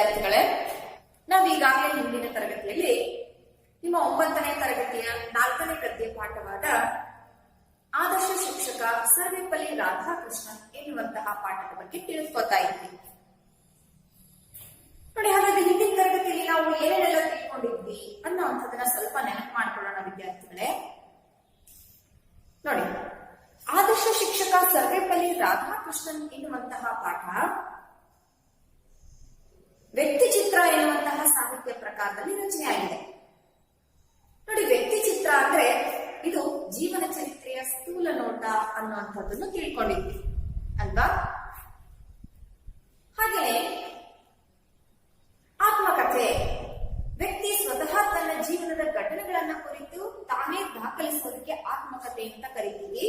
ವಿದ್ಯಾರ್ಥಿಗಳೇ, ನಾವು ಈಗಾಗಲೇ ಹಿಂದಿನ ತರಗತಿಯಲ್ಲಿ ನಿಮ್ಮ 9ನೇ ತರಗತಿಯ 4ನೇ ಗದ್ಯ ಪಾಠವಾದ ಆದರ್ಶ ಶಿಕ್ಷಕ ಸರ್ವೇಪಲ್ಲಿ ರಾಧಾಕೃಷ್ಣನ್ ಎನ್ನುವಂತಹ ಪಾಠದ ಬಗ್ಗೆ ತಿಳಿದುಕೊತಾ ಇದ್ವಿ. ನೋಡಿ, ಹಾಗಾದ್ರೆ ಹಿಂದಿನ ತರಗತಿಯಲ್ಲಿ ನಾವು ಏನೆಲ್ಲ ತಿಳ್ಕೊಂಡಿದ್ವಿ ಅನ್ನೋಂಥದನ್ನ ಸ್ವಲ್ಪ ನೆನಪು ಮಾಡ್ಕೊಳ್ಳೋಣ ವಿದ್ಯಾರ್ಥಿಗಳೇ. ನೋಡಿ, ಆದರ್ಶ ಶಿಕ್ಷಕ ಸರ್ವೇಪಲ್ಲಿ ರಾಧಾಕೃಷ್ಣನ್ ಎನ್ನುವಂತಹ ಪಾಠ ವ್ಯಕ್ತಿ ಚಿತ್ರ ಎನ್ನುವಂತಹ ಸಾಹಿತ್ಯ ಪ್ರಕಾರದಲ್ಲಿ ರಚನೆಯಾಗಿದೆ. ನೋಡಿ, ವ್ಯಕ್ತಿ ಚಿತ್ರ ಅಂದ್ರೆ ಇದು ಜೀವನ ಚರಿತ್ರೆಯ ಸ್ಥೂಲ ನೋಟ ಅನ್ನುವಂಥದ್ದನ್ನು ತಿಳ್ಕೊಂಡಿದ್ವಿ ಅಲ್ವಾ? ಹಾಗೆಯೇ ಆತ್ಮಕಥೆ, ವ್ಯಕ್ತಿ ಸ್ವತಃ ತನ್ನ ಜೀವನದ ಘಟನೆಗಳನ್ನ ಕುರಿತು ತಾನೇ ದಾಖಲಿಸೋದಕ್ಕೆ ಆತ್ಮಕಥೆ ಅಂತ ಕರಿತೀವಿ.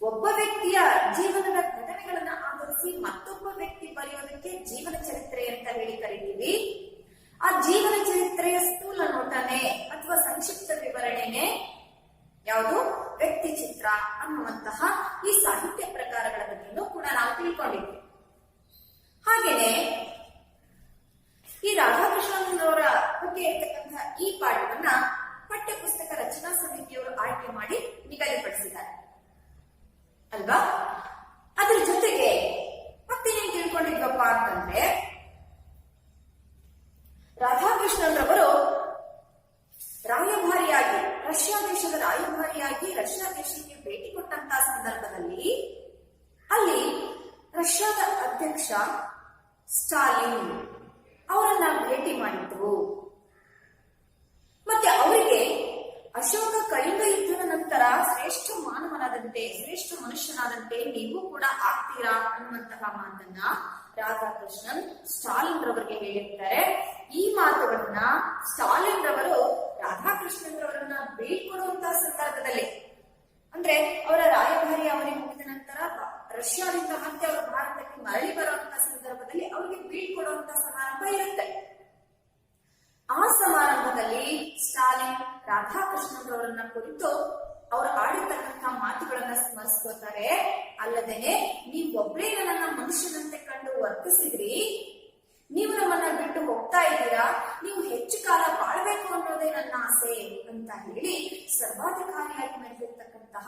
ಒಬ್ಬ ವ್ಯಕ್ತಿಯ ಜೀವನದ ಘಟನೆಗಳನ್ನ ಆಧರಿಸಿ ಮತ್ತೊಬ್ಬ ವ್ಯಕ್ತಿ ಬರೆಯೋದಕ್ಕೆ ಜೀವನ ಚರಿತ್ರೆ ಅಂತ ಹೇಳಿ ಕರಿತೀವಿ. ಆ ಜೀವನ ಚರಿತ್ರೆಯ ಸ್ಥೂಲ ನೋಟನೆ ಅಥವಾ ಸಂಕ್ಷಿಪ್ತ ವಿವರಣೆನೆ ಯಾವುದು ವ್ಯಕ್ತಿ ಚಿತ್ರ ಅನ್ನುವಂತಹ ಈ ಸಾಹಿತ್ಯ ಪ್ರಕಾರಗಳ ಬಗ್ಗೆನೂ ಕೂಡ ನಾವು ತಿಳ್ಕೊಂಡಿದ್ವಿ. ಹಾಗೇನೆ ಈ ರಾಧಾಕೃಷ್ಣನವರ ಬಗ್ಗೆ ಇರ್ತಕ್ಕಂತಹ ಈ ಪಾಠವನ್ನ ಪಠ್ಯ ಪುಸ್ತಕ ರಚನಾ ಸಮಿತಿಯವರು ಆಯ್ಕೆ ಮಾಡಿ ನಿಗದಿಪಡಿಸಿದ್ದಾರೆ ಅಲ್ವಾ? ಅದ್ರ ಜೊತೆಗೆ ಮತ್ತೇನೇನ್ ತಿಳ್ಕೊಂಡಿದ್ವಪ್ಪ ಅಂತಂದ್ರೆ, ರಾಧಾಕೃಷ್ಣನ್ರವರು ರಾಯಭಾರಿಯಾಗಿ ರಷ್ಯಾ ದೇಶದ ರಾಯಭಾರಿಯಾಗಿ ರಷ್ಯಾ ದೇಶಕ್ಕೆ ಭೇಟಿ ಕೊಟ್ಟಂತಹ ಸಂದರ್ಭದಲ್ಲಿ ಅಲ್ಲಿ ರಷ್ಯಾದ ಅಧ್ಯಕ್ಷ ಸ್ಟಾಲಿನ್ ಅವರನ್ನ ಭೇಟಿ ಮಾಡಿದ್ರು. ಮತ್ತೆ ಅವರಿಗೆ ಅಶೋಕ ಕಳಿಂಗ ಯುದ್ಧದ ನಂತರ ಶ್ರೇಷ್ಠ ಮಾನವನಾದಂತೆ, ಶ್ರೇಷ್ಠ ಮನುಷ್ಯನಾದಂತೆ ನೀವು ಕೂಡ ಆಗ್ತೀರಾ ಅನ್ನುವಂತಹ ಮಾತನ್ನ ರಾಧಾಕೃಷ್ಣನ್ ಸ್ಟಾಲಿನ್ ರವರಿಗೆ ಹೇಳಿರ್ತಾರೆ. ಈ ಮಾತುಗಳನ್ನ ಸ್ಟಾಲಿನ್ ರವರು ರಾಧಾಕೃಷ್ಣನ್ ರವರನ್ನ ಬೀಳ್ಕೊಡುವಂತಹ ಸಂದರ್ಭದಲ್ಲಿ, ಅಂದ್ರೆ ಅವರ ರಾಯಭಾರಿ ಅವರಿಗೆ ಮುಗಿದ ನಂತರ ರಷ್ಯಾದಿಂದ ಮತ್ತೆ ಅವರು ಭಾರತಕ್ಕೆ ಮರಳಿ ಬರುವಂತಹ ಸಂದರ್ಭದಲ್ಲಿ ಅವರಿಗೆ ಬೀಳ್ಕೊಡುವಂತಹ ಸಮಾರಂಭ ಇರುತ್ತೆ. ಆ ಸಮಾರಂಭದಲ್ಲಿ ಸ್ಟಾಲಿನ್ ರಾಧಾಕೃಷ್ಣನ್ ರವರನ್ನ ಕುರಿತು ಅವರು ಆಡಿರ್ತಕ್ಕಂತಹ ಮಾತುಗಳನ್ನ ಸ್ಮರಿಸ್ಕೋತಾರೆ. ಅಲ್ಲದೇನೆ, ನೀವೊಬ್ಬರೇ ನನ್ನ ಮನುಷ್ಯನಂತೆ ಕಂಡು ವರ್ತಿಸಿದ್ರಿ, ನೀವು ನಮ್ಮನ್ನ ಬಿಟ್ಟು ಹೋಗ್ತಾ ಇದ್ದೀರಾ, ನೀವು ಹೆಚ್ಚು ಕಾಲ ಬಾಳ್ಬೇಕು ಅನ್ನೋದೇ ನನ್ನ ಆಸೆ ಅಂತ ಹೇಳಿ ಸರ್ವಾಧಿಕಾರಿಯಾಗಿ ನಡೆದಿರ್ತಕ್ಕಂತಹ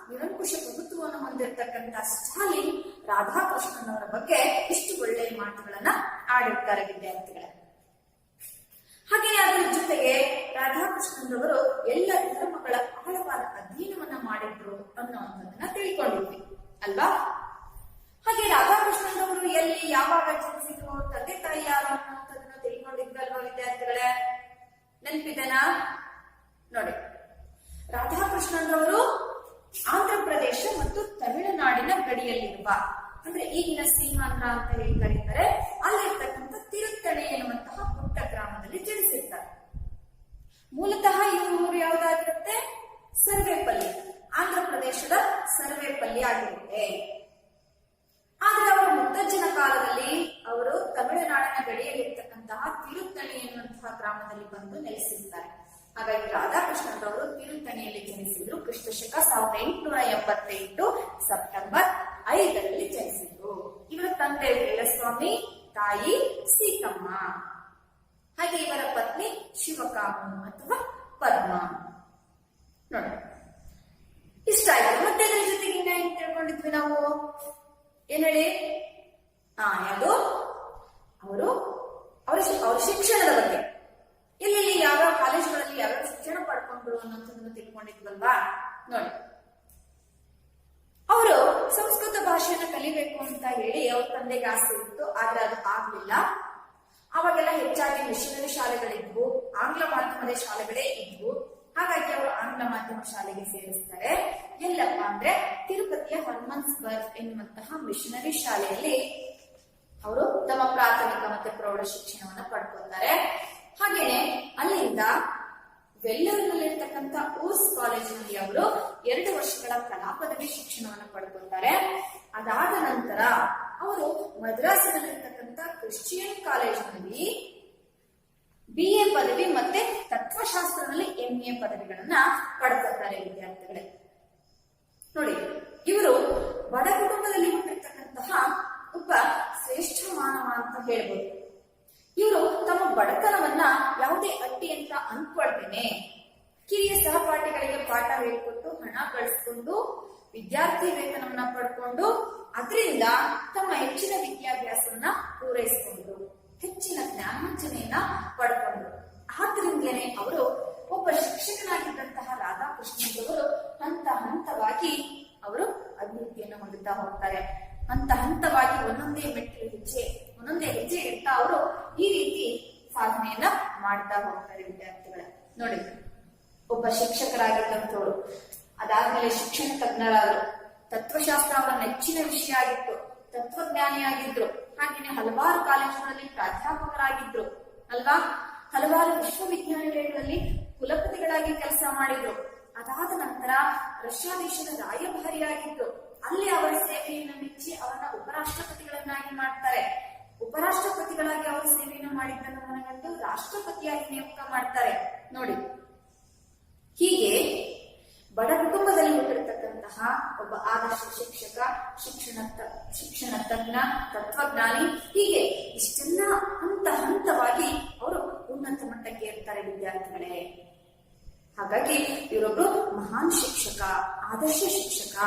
ನಿರಂಕುಶ ಪ್ರಭುತ್ವವನ್ನು ಹೊಂದಿರತಕ್ಕಂತಹ ಸ್ಟಾಲಿನ್ ರಾಧಾಕೃಷ್ಣನ್ ಅವರ ಬಗ್ಗೆ ಇಷ್ಟು ಒಳ್ಳೆಯ ಮಾತುಗಳನ್ನ ಆಡಿರ್ತಾರೆ ವಿದ್ಯಾರ್ಥಿಗಳ. ಹಾಗೆ ಅದರ ಜೊತೆಗೆ ರಾಧಾಕೃಷ್ಣನ್ ರವರು ಎಲ್ಲ ಧರ್ಮಗಳ ಆಳವಾದ ಅಧ್ಯಯನವನ್ನ ಮಾಡಿದ್ರು ಅನ್ನೋದನ್ನ ತಿಳ್ಕೊಂಡಿದ್ವಿ ಅಲ್ವಾ? ಹಾಗೆ ರಾಧಾಕೃಷ್ಣನ್ ರವರು ಎಲ್ಲಿ ಯಾವಾಗ ಜನಿಸಿದ್ರು, ತಂದೆ ತಾಯಿ ಯಾರು ಅನ್ನೋದನ್ನ ತಿಳ್ಕೊಂಡಿದ್ವಲ್ವಾ ವಿದ್ಯಾರ್ಥಿಗಳೇ? ನೆನಪಿದೆನಾ? ನೋಡಿ, ರಾಧಾಕೃಷ್ಣನ್ ರವರು ಆಂಧ್ರ ಪ್ರದೇಶ ಮತ್ತು ತಮಿಳುನಾಡಿನ ಗಡಿಯಲ್ಲಿರುವ, ಅಂದ್ರೆ ಈಗಿನ ಸೀಮಾಂಧ್ರ ಅಂತ ಹೇಳಿ ಕರೀತಾರೆ, ಅಲ್ಲಿರ್ತಕ್ಕಂಥ ತಿರುತ್ತಣಿ ಎನ್ನುವಂತಹ ಪುಟ್ಟ ಗ್ರಾಮದಲ್ಲಿ ಜನಿಸಿರ್ತಾರೆ. ಮೂಲತಃ ಈ ಊರು ಯಾವ್ದಾಗಿರುತ್ತೆ? ಸರ್ವೇಪಲ್ಲಿ, ಆಂಧ್ರ ಪ್ರದೇಶದ ಸರ್ವೇಪಲ್ಲಿ ಆಗಿರುತ್ತೆ. ಆದ್ರೆ ಅವರ ಮುತ್ತಜ್ಜನ ಕಾಲದಲ್ಲಿ ಅವರು ತಮಿಳುನಾಡಿನ ಗಡಿಯಲ್ಲಿರ್ತಕ್ಕಂತಹ ತಿರುತ್ತಣಿ ಎನ್ನುವಂತಹ ಗ್ರಾಮದಲ್ಲಿ ಬಂದು ನೆಲೆಸಿರ್ತಾರೆ. ಹಾಗಾಗಿ ರಾಧಾಕೃಷ್ಣನ್ ರವರು ತಿರುತ್ತಣಿಯಲ್ಲಿ ಜನಿಸಿದ್ರು. ಕ್ರಿಸ್ತಶಕ 1888 ಸೆಪ್ಟೆಂಬರ್ 5ರಲ್ಲಿ ಜನಿಸಿದ್ರು. ಇವರ ತಂದೆ ವೇಲಸ್ವಾಮಿ, ತಾಯಿ ಸೀತಮ್ಮ, ಹಾಗೆ ಇವರ ಪತ್ನಿ ಶಿವಕಾಮು ಅಥವಾ ಪದ್ಮ. ನೋಡಿ, ಇಷ್ಟ ಆಯ್ತು. ಮತ್ತೆ ಅದರ ಜೊತೆಗೆ ಇನ್ನ ಏನ್ ತಿಳ್ಕೊಂಡಿದ್ವಿ ನಾವು? ಏನ್ ಹೇಳಿ? ಯಾವುದು ಅವರ ಶಿಕ್ಷಣದ ಬಗ್ಗೆ, ಇಲ್ಲಿ ಯಾವ್ಯಾವ ಕಾಲೇಜುಗಳಲ್ಲಿ ಯಾವ್ಯಾವ ಶಿಕ್ಷಣ ಪಡ್ಕೊಂಡ್ರು ಅನ್ನೋದನ್ನು ತಿಳ್ಕೊಂಡಿದ್ವಲ್ವಾ? ನೋಡಿ, ಅವರು ಸಂಸ್ಕೃತ ಭಾಷೆಯನ್ನ ಕಲಿಬೇಕು ಅಂತ ಹೇಳಿ ಅವ್ರ ತಂದೆಗೆ ಆಸೆ ಇತ್ತು. ಆದ್ರೆ ಅದು ಆಗ್ಲಿಲ್ಲ. ಅವಾಗೆಲ್ಲ ಹೆಚ್ಚಾಗಿ ಮಿಷನರಿ ಶಾಲೆಗಳಿದ್ವು, ಆಂಗ್ಲ ಮಾಧ್ಯಮದ ಶಾಲೆಗಳೇ ಇದ್ವು. ಹಾಗಾಗಿ ಅವರು ಆಂಗ್ಲ ಮಾಧ್ಯಮ ಶಾಲೆಗೆ ಸೇರಿಸ್ತಾರೆ. ಎಲ್ಲಪ್ಪ ಅಂದ್ರೆ ತಿರುಪತಿಯ ಹರ್ಮನ್ಸ್ಬರ್ಗ್ ಎನ್ನುವಂತಹ ಮಿಷನರಿ ಶಾಲೆಯಲ್ಲಿ ಅವರು ತಮ್ಮ ಪ್ರಾಥಮಿಕ ಮತ್ತೆ ಪ್ರೌಢ ಶಿಕ್ಷಣವನ್ನ ಪಡ್ಕೊತಾರೆ. ಹಾಗೇನೆ ಅಲ್ಲಿಂದ ವೆಲ್ಲೂರಿನಲ್ಲಿರ್ತಕ್ಕಂಥ ಊರ್ಸ್ ಕಾಲೇಜಿನಲ್ಲಿ ಅವರು 2 ವರ್ಷಗಳ ಕಲಾ ಪದವಿ ಶಿಕ್ಷಣವನ್ನು ಪಡ್ಕೊತಾರೆ. ಅದಾದ ನಂತರ ಅವರು ಮದ್ರಾಸಿನಲ್ಲಿರ್ತಕ್ಕಂಥ ಕ್ರಿಶ್ಚಿಯನ್ ಕಾಲೇಜಿನಲ್ಲಿ BA ಪದವಿ ಮತ್ತೆ ತತ್ವಶಾಸ್ತ್ರದಲ್ಲಿ MA ಪದವಿಗಳನ್ನ ಪಡ್ಕೊತಾರೆ ವಿದ್ಯಾರ್ಥಿಗಳೇ. ನೋಡಿ, ಇವರು ಬಡ ಕುಟುಂಬದಲ್ಲಿ ಹುಟ್ಟಿರ್ತಕ್ಕಂತಹ ಒಬ್ಬ ಶ್ರೇಷ್ಠ ಮಾನವ ಅಂತ ಹೇಳ್ಬೋದು. ಇವರು ತಮ್ಮ ಬಡತನವನ್ನ ಯಾವುದೇ ಅಡ್ಡಿ ಅಂತ ಅನ್ಕೊಳ್ತೇನೆ ಕಿರಿಯ ಸಹಪಾಠಿಗಳಿಗೆ ಪಾಠ ಹೇಳ್ಕೊಟ್ಟು ಹಣ ಗಳಿಸ್ಕೊಂಡು ವಿದ್ಯಾರ್ಥಿ ವೇತನವನ್ನ ಪಡ್ಕೊಂಡು ಅದರಿಂದ ತಮ್ಮ ಹೆಚ್ಚಿನ ವಿದ್ಯಾಭ್ಯಾಸವನ್ನ ಪೂರೈಸಿಕೊಂಡ್ರು, ಹೆಚ್ಚಿನ ಜ್ಞಾನಾರ್ಜನೆಯನ್ನ ಪಡ್ಕೊಂಡ್ರು. ಆದ್ರಿಂದಲೇ ಅವರು ಒಬ್ಬ ಶಿಕ್ಷಕನಾಗಿದ್ದಂತಹ ರಾಧಾಕೃಷ್ಣನ್ ಹಂತ ಹಂತವಾಗಿ ಅವರು ಅಭಿವೃದ್ಧಿಯನ್ನು ಹೊಂದುತ್ತಾ ಹೋಗ್ತಾರೆ. ಹಂತ ಹಂತವಾಗಿ ಒಂದೊಂದೇ ಹೆಜ್ಜೆ ಇಡ್ತಾ ಅವರು ಈ ರೀತಿ ಸಾಧನೆಯನ್ನ ಮಾಡ್ತಾ ಹೋಗ್ತಾರೆ ವಿದ್ಯಾರ್ಥಿಗಳ. ನೋಡಿ, ಒಬ್ಬ ಶಿಕ್ಷಕರಾಗಿದ್ದಂಥವ್ರು, ಅದಾದ್ಮೇಲೆ ಶಿಕ್ಷಣ ತಜ್ಞರಾದ್ರು, ತತ್ವಶಾಸ್ತ್ರ ಅವರ ನೆಚ್ಚಿನ ವಿಷಯ ಆಗಿತ್ತು, ತತ್ವಜ್ಞಾನಿಯಾಗಿದ್ರು, ಹಾಗೆಯೇ ಹಲವಾರು ಕಾಲೇಜುಗಳಲ್ಲಿ ಪ್ರಾಧ್ಯಾಪಕರಾಗಿದ್ರು ಅಲ್ವಾ, ಹಲವಾರು ವಿಶ್ವವಿದ್ಯಾನಿಲಯಗಳಲ್ಲಿ ಕುಲಪತಿಗಳಾಗಿ ಕೆಲಸ ಮಾಡಿದ್ರು. ಅದಾದ ನಂತರ ರಷ್ಯಾ ದೇಶದ ರಾಯಭಾರಿಯಾಗಿದ್ರು. ಅಲ್ಲಿ ಅವರ ಸೇವೆಯನ್ನು ಮೆಚ್ಚಿ ಅವರನ್ನ ಉಪರಾಷ್ಟ್ರಪತಿಗಳನ್ನಾಗಿ ಮಾಡ್ತಾರೆ. ಉಪರಾಷ್ಟ್ರಪತಿಗಳಾಗಿ ಅವರ ಸೇವೆಯನ್ನು ಮಾಡಿದ್ದನ್ನು ಮನಗಂಡು ರಾಷ್ಟ್ರಪತಿಯಾಗಿ ನೇಮಕ ಮಾಡ್ತಾರೆ. ನೋಡಿ, ಹೀಗೆ ಬಡ ಕುಟುಂಬದಲ್ಲಿ ಹುಟ್ಟಿರ್ತಕ್ಕಂತಹ ಒಬ್ಬ ಆದರ್ಶ ಶಿಕ್ಷಕ, ಶಿಕ್ಷಣ ತಜ್ಞ, ತತ್ವಜ್ಞಾನಿ, ಹೀಗೆ ಇಷ್ಟೆಲ್ಲ ಹಂತ ಹಂತವಾಗಿ ಅವರು ಉನ್ನತ ಮಟ್ಟಕ್ಕೆ ಇರ್ತಾರೆ ವಿದ್ಯಾರ್ಥಿಗಳೇ. ಹಾಗಾಗಿ ಇವರೊಬ್ರು ಮಹಾನ್ ಶಿಕ್ಷಕ, ಆದರ್ಶ ಶಿಕ್ಷಕ.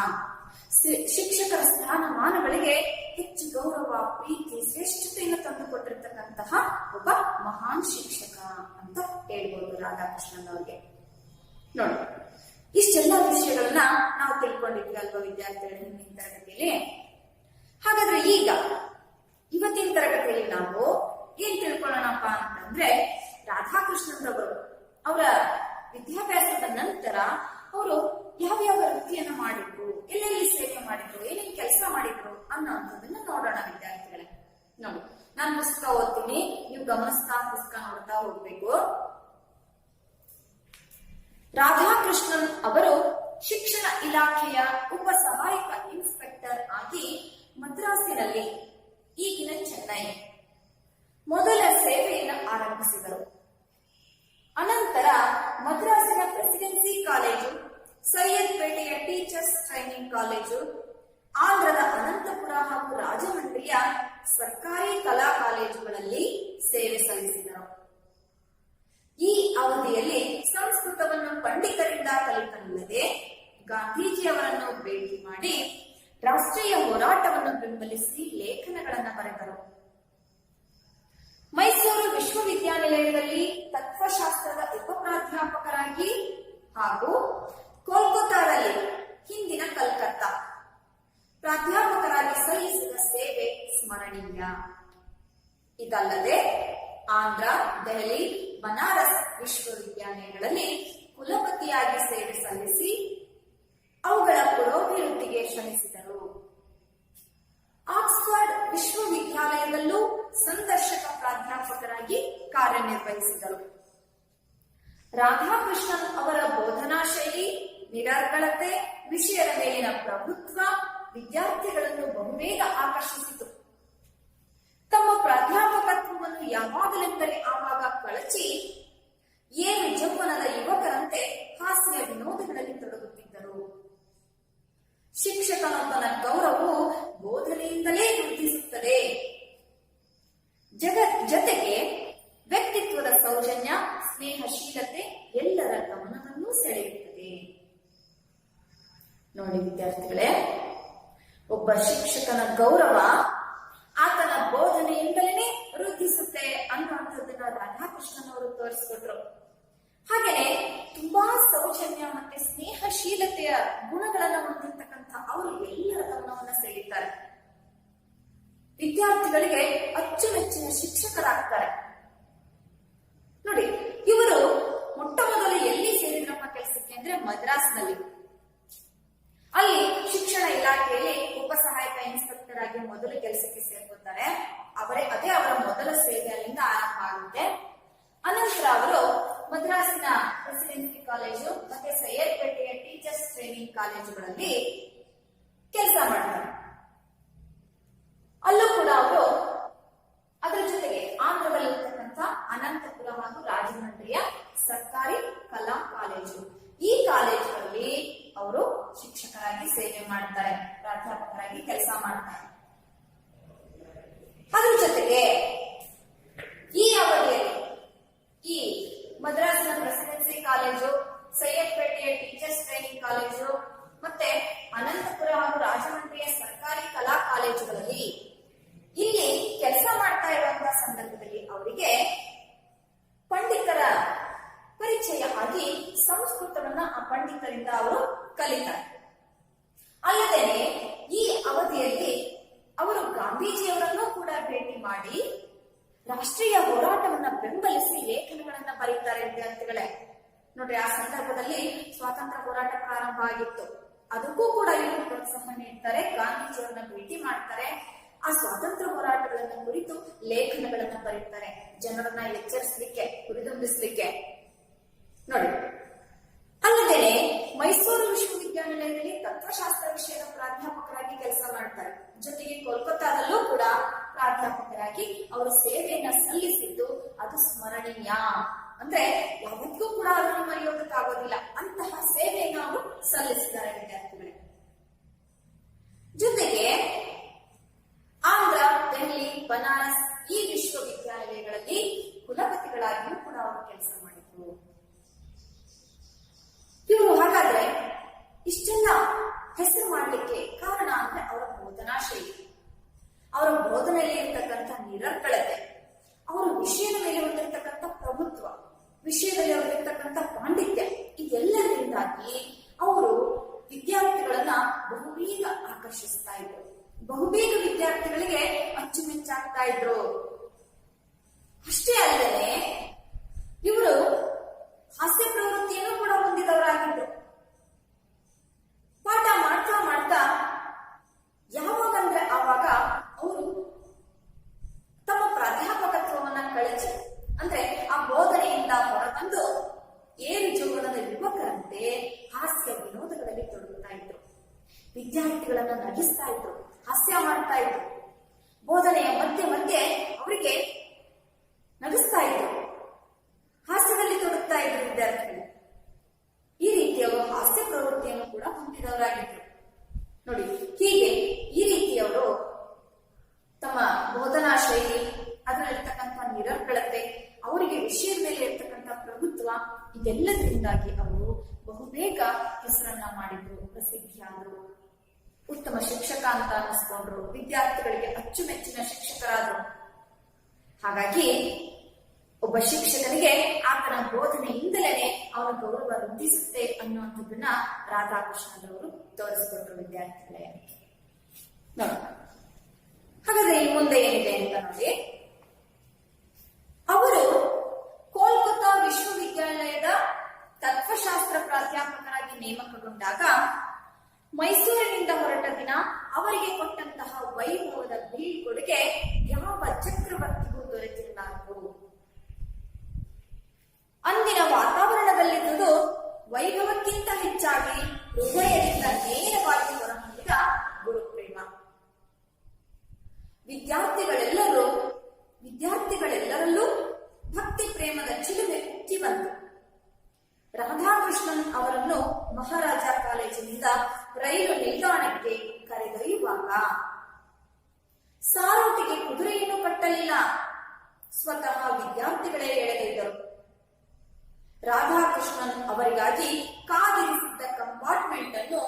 ಶಿಕ್ಷಕರ ಸ್ಥಾನಮಾನಗಳಿಗೆ ಹೆಚ್ಚು ಗೌರವ, ಪ್ರೀತಿ, ಶ್ರೇಷ್ಠತೆಯನ್ನು ತಂದುಕೊಟ್ಟಿರ್ತಕ್ಕಂತಹ ಒಬ್ಬ ಮಹಾನ್ ಶಿಕ್ಷಕ ಅಂತ ಹೇಳ್ಬೋದು ರಾಧಾಕೃಷ್ಣನ್ ಅವ್ರಿಗೆ. ನೋಡಿ, ಇಷ್ಟೆಲ್ಲ ವಿಷಯಗಳನ್ನ ನಾವು ತಿಳ್ಕೊಂಡಿದ್ವಿ ಅಲ್ವಾ ವಿದ್ಯಾರ್ಥಿಗಳ ಹಿಂದಿನ ತರಗತಿಯಲ್ಲಿ. ಹಾಗಾದ್ರೆ ಈಗ ಇವತ್ತಿನ ತರಗತಿಯಲ್ಲಿ ನಾವು ಏನ್ ತಿಳ್ಕೊಳ್ಳೋಣಪ್ಪ ಅಂತಂದ್ರೆ, ರಾಧಾಕೃಷ್ಣನ್ ಅವರು ಅವರ ವಿದ್ಯಾಭ್ಯಾಸದ ನಂತರ ಅವರು ಯಾವ ವೃತ್ತಿಯನ್ನ ಮಾಡಿದ್ರು, ಎಲ್ಲೆಲ್ಲಿ ಸೇವೆ ಮಾಡಿದ್ರು, ಏನೇನು ಕೆಲಸ ಮಾಡಿದ್ರು ಅನ್ನೋದನ್ನ ನೋಡೋಣ ವಿದ್ಯಾರ್ಥಿಗಳೇ. ನೋಡಿ, ನಾನು ಪುಸ್ತಕ ಓದ್ತೀನಿ, ನೀವು ಗಮನಿಸ್ತಾ ಪುಸ್ತಕ ನೋಡ್ತಾ ಹೋಗ್ಬೇಕು. ರಾಧಾಕೃಷ್ಣನ್ ಅವರು ಶಿಕ್ಷಣ ಇಲಾಖೆಯ ಉಪ ಸಹಾಯಕ ಇನ್ಸ್ಪೆಕ್ಟರ್ ಆಗಿ ಮದ್ರಾಸಿನಲ್ಲಿ, ಈಗಿನ ಚೆನ್ನೈ, ಮೊದಲ ಸೇವೆಯನ್ನು ಆರಂಭಿಸಿದರು. ಅನಂತರ ಮದ್ರಾಸಿನ ಪ್ರೆಸಿಡೆನ್ಸಿ ಕಾಲೇಜು, ಸೈಯದ್ ಪೇಟೆಯ ಟೀಚರ್ಸ್ ಟ್ರೈನಿಂಗ್ ಕಾಲೇಜು, ಆಂಧ್ರದ ಅನಂತಪುರ ಹಾಗೂ ರಾಜಮಂಡ್ರಿಯ ಸರ್ಕಾರಿ ಕಲಾ ಕಾಲೇಜುಗಳಲ್ಲಿ ಸೇವೆ ಸಲ್ಲಿಸಿದರು. ಈ ಅವಧಿಯಲ್ಲಿ ಸಂಸ್ಕೃತವನ್ನು ಪಂಡಿತರಿಂದ ಕಲಿತನಲ್ಲದೆ ಗಾಂಧೀಜಿಯವರನ್ನು ಭೇಟಿ ಮಾಡಿ ರಾಷ್ಟ್ರೀಯ ಹೋರಾಟವನ್ನು ಬೆಂಬಲಿಸಿ ಲೇಖನಗಳನ್ನು ಬರೆದರು. ಮೈಸೂರು ವಿಶ್ವವಿದ್ಯಾನಿಲಯದಲ್ಲಿ ತತ್ವಶಾಸ್ತ್ರದ ಉಪಪ್ರಾಧ್ಯಾಪಕರಾಗಿ ಹಾಗೂ ಕೋಲ್ಕತ್ತಾದಲ್ಲಿ, ಹಿಂದಿನ ಕಲ್ಕತ್ತಾ, ಪ್ರಾಧ್ಯಾಪಕರಾಗಿ ಸಲ್ಲಿಸಿದ ಸೇವೆ ಸ್ಮರಣೀಯ. ಇದಲ್ಲದೆ ಆಂಧ್ರ, ದೆಹಲಿ, ಬನಾರಸ್ ವಿಶ್ವವಿದ್ಯಾಲಯಗಳಲ್ಲಿ ಕುಲಪತಿಯಾಗಿ ಸೇವೆ ಸಲ್ಲಿಸಿ ಅವುಗಳ ಪುರೋಭಿವೃದ್ಧಿಗೆ ಶ್ರಮಿಸಿದರು. ಆಕ್ಸ್ಫರ್ಡ್ ವಿಶ್ವವಿದ್ಯಾಲಯದಲ್ಲೂ ಸಂದರ್ಶಕ ಪ್ರಾಧ್ಯಾಪಕರಾಗಿ ಕಾರ್ಯನಿರ್ವಹಿಸಿದರು. ರಾಧಾಕೃಷ್ಣನ್ ಅವರ ಬೋಧನಾ ಶೈಲಿ, ನಿರರ್ಗಳತೆ, ವಿಷಯದ ಮೇಲಿನ ಪ್ರಭುತ್ವ ವಿದ್ಯಾರ್ಥಿಗಳನ್ನು ಬಹುಬೇಗ ಆಕರ್ಷಿಸಿತು. ತಮ್ಮ ಪ್ರಾಧ್ಯಾಪಕತ್ವವನ್ನು ಯಾವಾಗಲೆಂದರೆ ಆವಾಗ ಕಳಚಿ ಏನು ಜೌವನದ ಯುವಕರಂತೆ ಹಾಸ್ಯ ವಿನೋದಗಳಲ್ಲಿ ತೊಡಗುತ್ತಿದ್ದರು. ಶಿಕ್ಷಕನೊಬ್ಬನ ಗೌರವವು ಬೋಧನೆಯಿಂದಲೇ ವೃದ್ಧಿಸುತ್ತದೆ. ಜೊತೆಗೆ ವ್ಯಕ್ತಿತ್ವದ ಸೌಜನ್ಯ, ಸ್ನೇಹಶೀಲತೆ ಎಲ್ಲರ ಗಮನವನ್ನು ಸೆಳೆಯುತ್ತದೆ. ನೋಡಿ ವಿದ್ಯಾರ್ಥಿಗಳೇ, ಒಬ್ಬ ಶಿಕ್ಷಕನ ಗೌರವ ಆತನ ಬೋಧನೆಯಿಂದಲೇ ವೃದ್ಧಿಸುತ್ತೆ ಅನ್ನುವಂಥದ್ದನ್ನ ರಾಧಾಕೃಷ್ಣನ್ ಅವರು ತೋರಿಸಿಕೊಟ್ರು. ಹಾಗೆಯೇ ತುಂಬಾ ಸೌಜನ್ಯ ಮತ್ತೆ ಸ್ನೇಹಶೀಲತೆಯ ಗುಣಗಳನ್ನು ಹೊಂದಿರತಕ್ಕಂಥ ಅವರು ಎಲ್ಲರ ಗಮನವನ್ನ ಸೆಳೆಯುತ್ತಾರೆ. ವಿದ್ಯಾರ್ಥಿಗಳಿಗೆ ಅಚ್ಚುಮೆಚ್ಚಿನ ಶಿಕ್ಷಕರಾಗ್ತಾರೆ. ನೋಡಿ, ಇವರು ಮೊಟ್ಟ ಮೊದಲು ಎಲ್ಲಿ ಸೇರಿದ್ರಪ್ಪ ಕೆಲಸಕ್ಕೆ ಅಂದ್ರೆ ಮದ್ರಾಸ್ನಲ್ಲಿ. ಅಲ್ಲಿ ಶಿಕ್ಷಣ ಇಲಾಖೆಯಲ್ಲಿ ಉಪ ಸಹಾಯಕ ಇನ್ಸ್ಪೆಕ್ಟರ್ ಆಗಿ ಮೊದಲು ಕೆಲಸಕ್ಕೆ ಸೇರ್ಕೊತಾರೆ. ಅದೇ ಅವರ ಮೊದಲ ಸೇವೆ ಅಲ್ಲಿಂದ ಆರಂಭ ಆಗುತ್ತೆ. ಅನಂತರ ಅವರು ಮದ್ರಾಸಿನ ಪ್ರೆಸಿಡೆನ್ಸಿ ಕಾಲೇಜು ಮತ್ತೆ ಸೈಯದ್ ಪೇಟೆಯ ಟೀಚರ್ಸ್ ಟ್ರೈನಿಂಗ್ ಕಾಲೇಜುಗಳಲ್ಲಿ ಕೆಲಸ ಮಾಡ್ತಾರೆ. ಅಲ್ಲೂ ಕೂಡ ಅವರು ಅದರ ಜೊತೆಗೆ ಆಂಧ್ರದಲ್ಲಿರ್ತಕ್ಕಂಥ ಅನಂತಪುರ ಹಾಗೂ ರಾಜಮಂಡ್ರಿಯ ಸರ್ಕಾರಿ ಕಲಾ ಕಾಲೇಜು, ಈ ಕಾಲೇಜುಗಳಲ್ಲಿ ಅವರು ಶಿಕ್ಷಕರಾಗಿ ಸೇವೆ ಮಾಡ್ತಾರೆ, ಪ್ರಾಧ್ಯಾಪಕರಾಗಿ ಕೆಲಸ ಮಾಡ್ತಾರೆ. ಅದ್ರ ಜೊತೆಗೆ ಈ ಗುರುಗಳಿಂದ ಅವರು ಕಲಿತಾರೆ. ಅಲ್ಲದೆ ಈ ಅವಧಿಯಲ್ಲಿ ಅವರು ಗಾಂಧೀಜಿಯವರನ್ನು ಕೂಡ ಭೇಟಿ ಮಾಡಿ ರಾಷ್ಟ್ರೀಯ ಹೋರಾಟವನ್ನ ಬೆಂಬಲಿಸಿ ಲೇಖನಗಳನ್ನ ಬರೀತಾರೆ ವಿದ್ಯಾರ್ಥಿಗಳೇ. ನೋಡ್ರಿ, ಆ ಸಂದರ್ಭದಲ್ಲಿ ಸ್ವಾತಂತ್ರ್ಯ ಹೋರಾಟ ಪ್ರಾರಂಭ ಆಗಿತ್ತು. ಅದಕ್ಕೂ ಕೂಡ ಇವರು ಪ್ರೋತ್ಸಾಹ ನೀಡ್ತಾರೆ, ಗಾಂಧೀಜಿಯವರನ್ನ ಭೇಟಿ ಮಾಡ್ತಾರೆ, ಆ ಸ್ವಾತಂತ್ರ್ಯ ಹೋರಾಟಗಳನ್ನ ಕುರಿತು ಲೇಖನಗಳನ್ನ ಬರೀತಾರೆ, ಜನರನ್ನ ಎಚ್ಚರಿಸಲಿಕ್ಕೆ, ಹುರಿದುಂಬಿಸ್ಲಿಕ್ಕೆ. ನೋಡಿ, ಅಲ್ಲದೆ ಮೈಸೂರು ವಿಶ್ವವಿದ್ಯಾನಿಲಯದಲ್ಲಿ ತತ್ವಶಾಸ್ತ್ರ ವಿಷಯದ ಪ್ರಾಧ್ಯಾಪಕರಾಗಿ ಕೆಲಸ ಮಾಡ್ತಾರೆ. ಜೊತೆಗೆ ಕೋಲ್ಕತ್ತಾದಲ್ಲೂ ಕೂಡ ಪ್ರಾಧ್ಯಾಪಕರಾಗಿ ಅವರು ಸೇವೆಯನ್ನ ಸಲ್ಲಿಸಿದ್ದು ಅದು ಸ್ಮರಣೀಯ. ಅಂದ್ರೆ ಯಾವತ್ತೂ ಕೂಡ ಅದನ್ನು ಮರೆಯೋದಕ್ಕಾಗೋದಿಲ್ಲ, ಅಂತಹ ಸೇವೆಯನ್ನು ಅವರು ಸಲ್ಲಿಸಿದ್ದಾರೆ ವಿದ್ಯಾರ್ಥಿಗಳೇ. ಜೊತೆಗೆ ಆಂಧ್ರ, ದೆಹಲಿ, ಬನಾರಸ್ ಈ ವಿಶ್ವವಿದ್ಯಾನಿಲಯಗಳಲ್ಲಿ ಕುಲಪತಿಗಳಾಗಿಯೂ ಕೂಡ ಅವರು ಕೆಲಸ ಮಾಡಿದ್ರು. ಇವರು ಹಾಗಾದ್ರೆ ಇಷ್ಟೆಲ್ಲ ಹೆಸರು ಮಾಡಲಿಕ್ಕೆ ಕಾರಣ ಅಂದ್ರೆ ಅವರ ಬೋಧನಾ ಶೈಲಿ, ಅವರ ಬೋಧನೆಯಲ್ಲಿ ಇರ್ತಕ್ಕಂಥ ನಿರರ್ಗಳತೆ, ಅವರ ವಿಷಯದ ಮೇಲೆ ಹೊಂದಿರತಕ್ಕಂಥ ಪ್ರಭುತ್ವ, ವಿಷಯದಲ್ಲಿ ಅವರಿರ್ತಕ್ಕಂಥ ಪಾಂಡಿತ್ಯ, ಇದೆಲ್ಲದರಿಂದಾಗಿ ಅವರು ವಿದ್ಯಾರ್ಥಿಗಳನ್ನ ಬಹುಬೇಗ ಆಕರ್ಷಿಸ್ತಾ ಇದ್ರು, ಬಹುಬೇಗ ವಿದ್ಯಾರ್ಥಿಗಳಿಗೆ ಅಚ್ಚುಮೆಚ್ಚಾಗ್ತಾ ಇದ್ರು. ಅಷ್ಟೇ ಅಲ್ಲದೆ ಇವರು ಹಾಸ್ಯ ಪ್ರವೃತ್ತಿಯನ್ನು ಕೂಡ ಹೊಂದಿದವರಾಗಿದ್ರು. ಪಾಠ ಮಾಡ್ತಾ ಮಾಡ್ತಾ ಯಾವಾಗಂದ್ರೆ ಆವಾಗ ಅವರು ತಮ್ಮ ಪ್ರಾಧ್ಯಾಪಕತ್ವವನ್ನ ಕಳಚಿ, ಅಂದ್ರೆ ಆ ಬೋಧನೆಯಿಂದ ಹೊರಬಂದು ಏರು ಜೀವನದ ಯುವಕರಂತೆ ಹಾಸ್ಯ ವಿನೋದಗಳಲ್ಲಿ ತೊಡಗುತ್ತಾ ಇದ್ರು, ವಿದ್ಯಾರ್ಥಿಗಳನ್ನ ನಗಿಸ್ತಾ ಇದ್ರು, ಹಾಸ್ಯ ಮಾಡ್ತಾ ಇದ್ರು, ಬೋಧನೆಯ ಮಧ್ಯೆ ಮಧ್ಯೆ ಅವರಿಗೆ ನಗಿಸ್ತಾ ಇದ್ರು, ಹಾಸ್ಯದಲ್ಲಿ ತೊಡಗ್ತಾ ಇದ್ರು ವಿದ್ಯಾರ್ಥಿಗಳು. ಈ ರೀತಿಯವರು ಹಾಸ್ಯ ಪ್ರವೃತ್ತಿಯನ್ನು ಕೂಡ ಹೊಂದಿದವರಾಗಿದ್ರು. ನೋಡಿ, ಹೀಗೆ ಈ ರೀತಿಯವರು ತಮ್ಮ ಬೋಧನಾ ಶೈಲಿ, ಅದರಲ್ಲಿರ್ತಕ್ಕಂಥ ನಿರರ್ಗಳತೆ, ಅವರಿಗೆ ವಿಷಯದ ಮೇಲೆ ಇರ್ತಕ್ಕಂಥ ಪ್ರಭುತ್ವ, ಇದೆಲ್ಲದರಿಂದಾಗಿ ಅವರು ಬಹುಬೇಗ ಹೆಸರನ್ನ ಮಾಡಿದ್ರು, ಪ್ರಸಿದ್ಧಿಯಾದರು, ಉತ್ತಮ ಶಿಕ್ಷಕ ಅಂತ ಅನ್ನಿಸ್ಕೊಂಡ್ರು, ವಿದ್ಯಾರ್ಥಿಗಳಿಗೆ ಅಚ್ಚುಮೆಚ್ಚಿನ ಶಿಕ್ಷಕರಾದರು. ಹಾಗಾಗಿ ಒಬ್ಬ ಶಿಕ್ಷಕನಿಗೆ ಆತನ ಬೋಧನೆಯಿಂದಲೇ ಅವನ ಗೌರವ ವೃದ್ಧಿಸುತ್ತೆ ಅನ್ನುವಂಥದ್ದನ್ನ ರಾಧಾಕೃಷ್ಣನವರು ತೋರಿಸಿಕೊಟ್ರು ವಿದ್ಯಾರ್ಥಿಗಳೇ. ನೋಡಿ, ಹಾಗಾದ್ರೆ ಈ ಮುಂದೆ ಏನಿದೆ ಅಂತ ನೋಡಿ. ಅವರು ಕೋಲ್ಕತ್ತಾ ವಿಶ್ವವಿದ್ಯಾಲಯದ ತತ್ವಶಾಸ್ತ್ರ ಪ್ರಾಧ್ಯಾಪಕರಾಗಿ ನೇಮಕಗೊಂಡಾಗ ಮೈಸೂರಿನಿಂದ ಹೊರಟ ದಿನ ಅವರಿಗೆ ಕೊಟ್ಟಂತಹ ವೈಭವದ ಬೀಳ್ಕೊಡುಗೆ ಯಾವ ಚಕ್ರವರ್ತಿಗೂ ದೊರೆತಿರಲಾರದು. ಅಂದಿನ ವಾತಾವರಣದಲ್ಲಿದ್ದುದು ವೈಭವಕ್ಕಿಂತ ಹೆಚ್ಚಾಗಿ ಹೃದಯದಿಂದ ನೇರವಾಗಿ ಹೊರಹೊಮ್ಮಿದ ಗುರುಪ್ರೇಮ. ವಿದ್ಯಾರ್ಥಿಗಳೆಲ್ಲರಲ್ಲೂ ಭಕ್ತಿ ಪ್ರೇಮದ ಚಿಲುಮೆ ಉಕ್ಕಿ ಬಂತು. ರಾಧಾಕೃಷ್ಣನ್ ಅವರನ್ನು ಮಹಾರಾಜ ಕಾಲೇಜಿನಿಂದ ರೈಲು ನಿಲ್ದಾಣಕ್ಕೆ ಕರೆದೊಯ್ಯುವಾಗ ಸಾರೋಟಿಗೆ ಕುದುರೆಯನ್ನು ಕಟ್ಟಲಿಲ್ಲ, ಸ್ವತಃ ವಿದ್ಯಾರ್ಥಿಗಳೇ ಎಳೆದೊಯ್ದರು. ರಾಧಾಕೃಷ್ಣನ್ ಅವರಿಗಾಗಿ ಕಾದಿರಿಸಿದ್ದ ಕಂಪಾರ್ಟ್ಮೆಂಟ್ ಅನ್ನು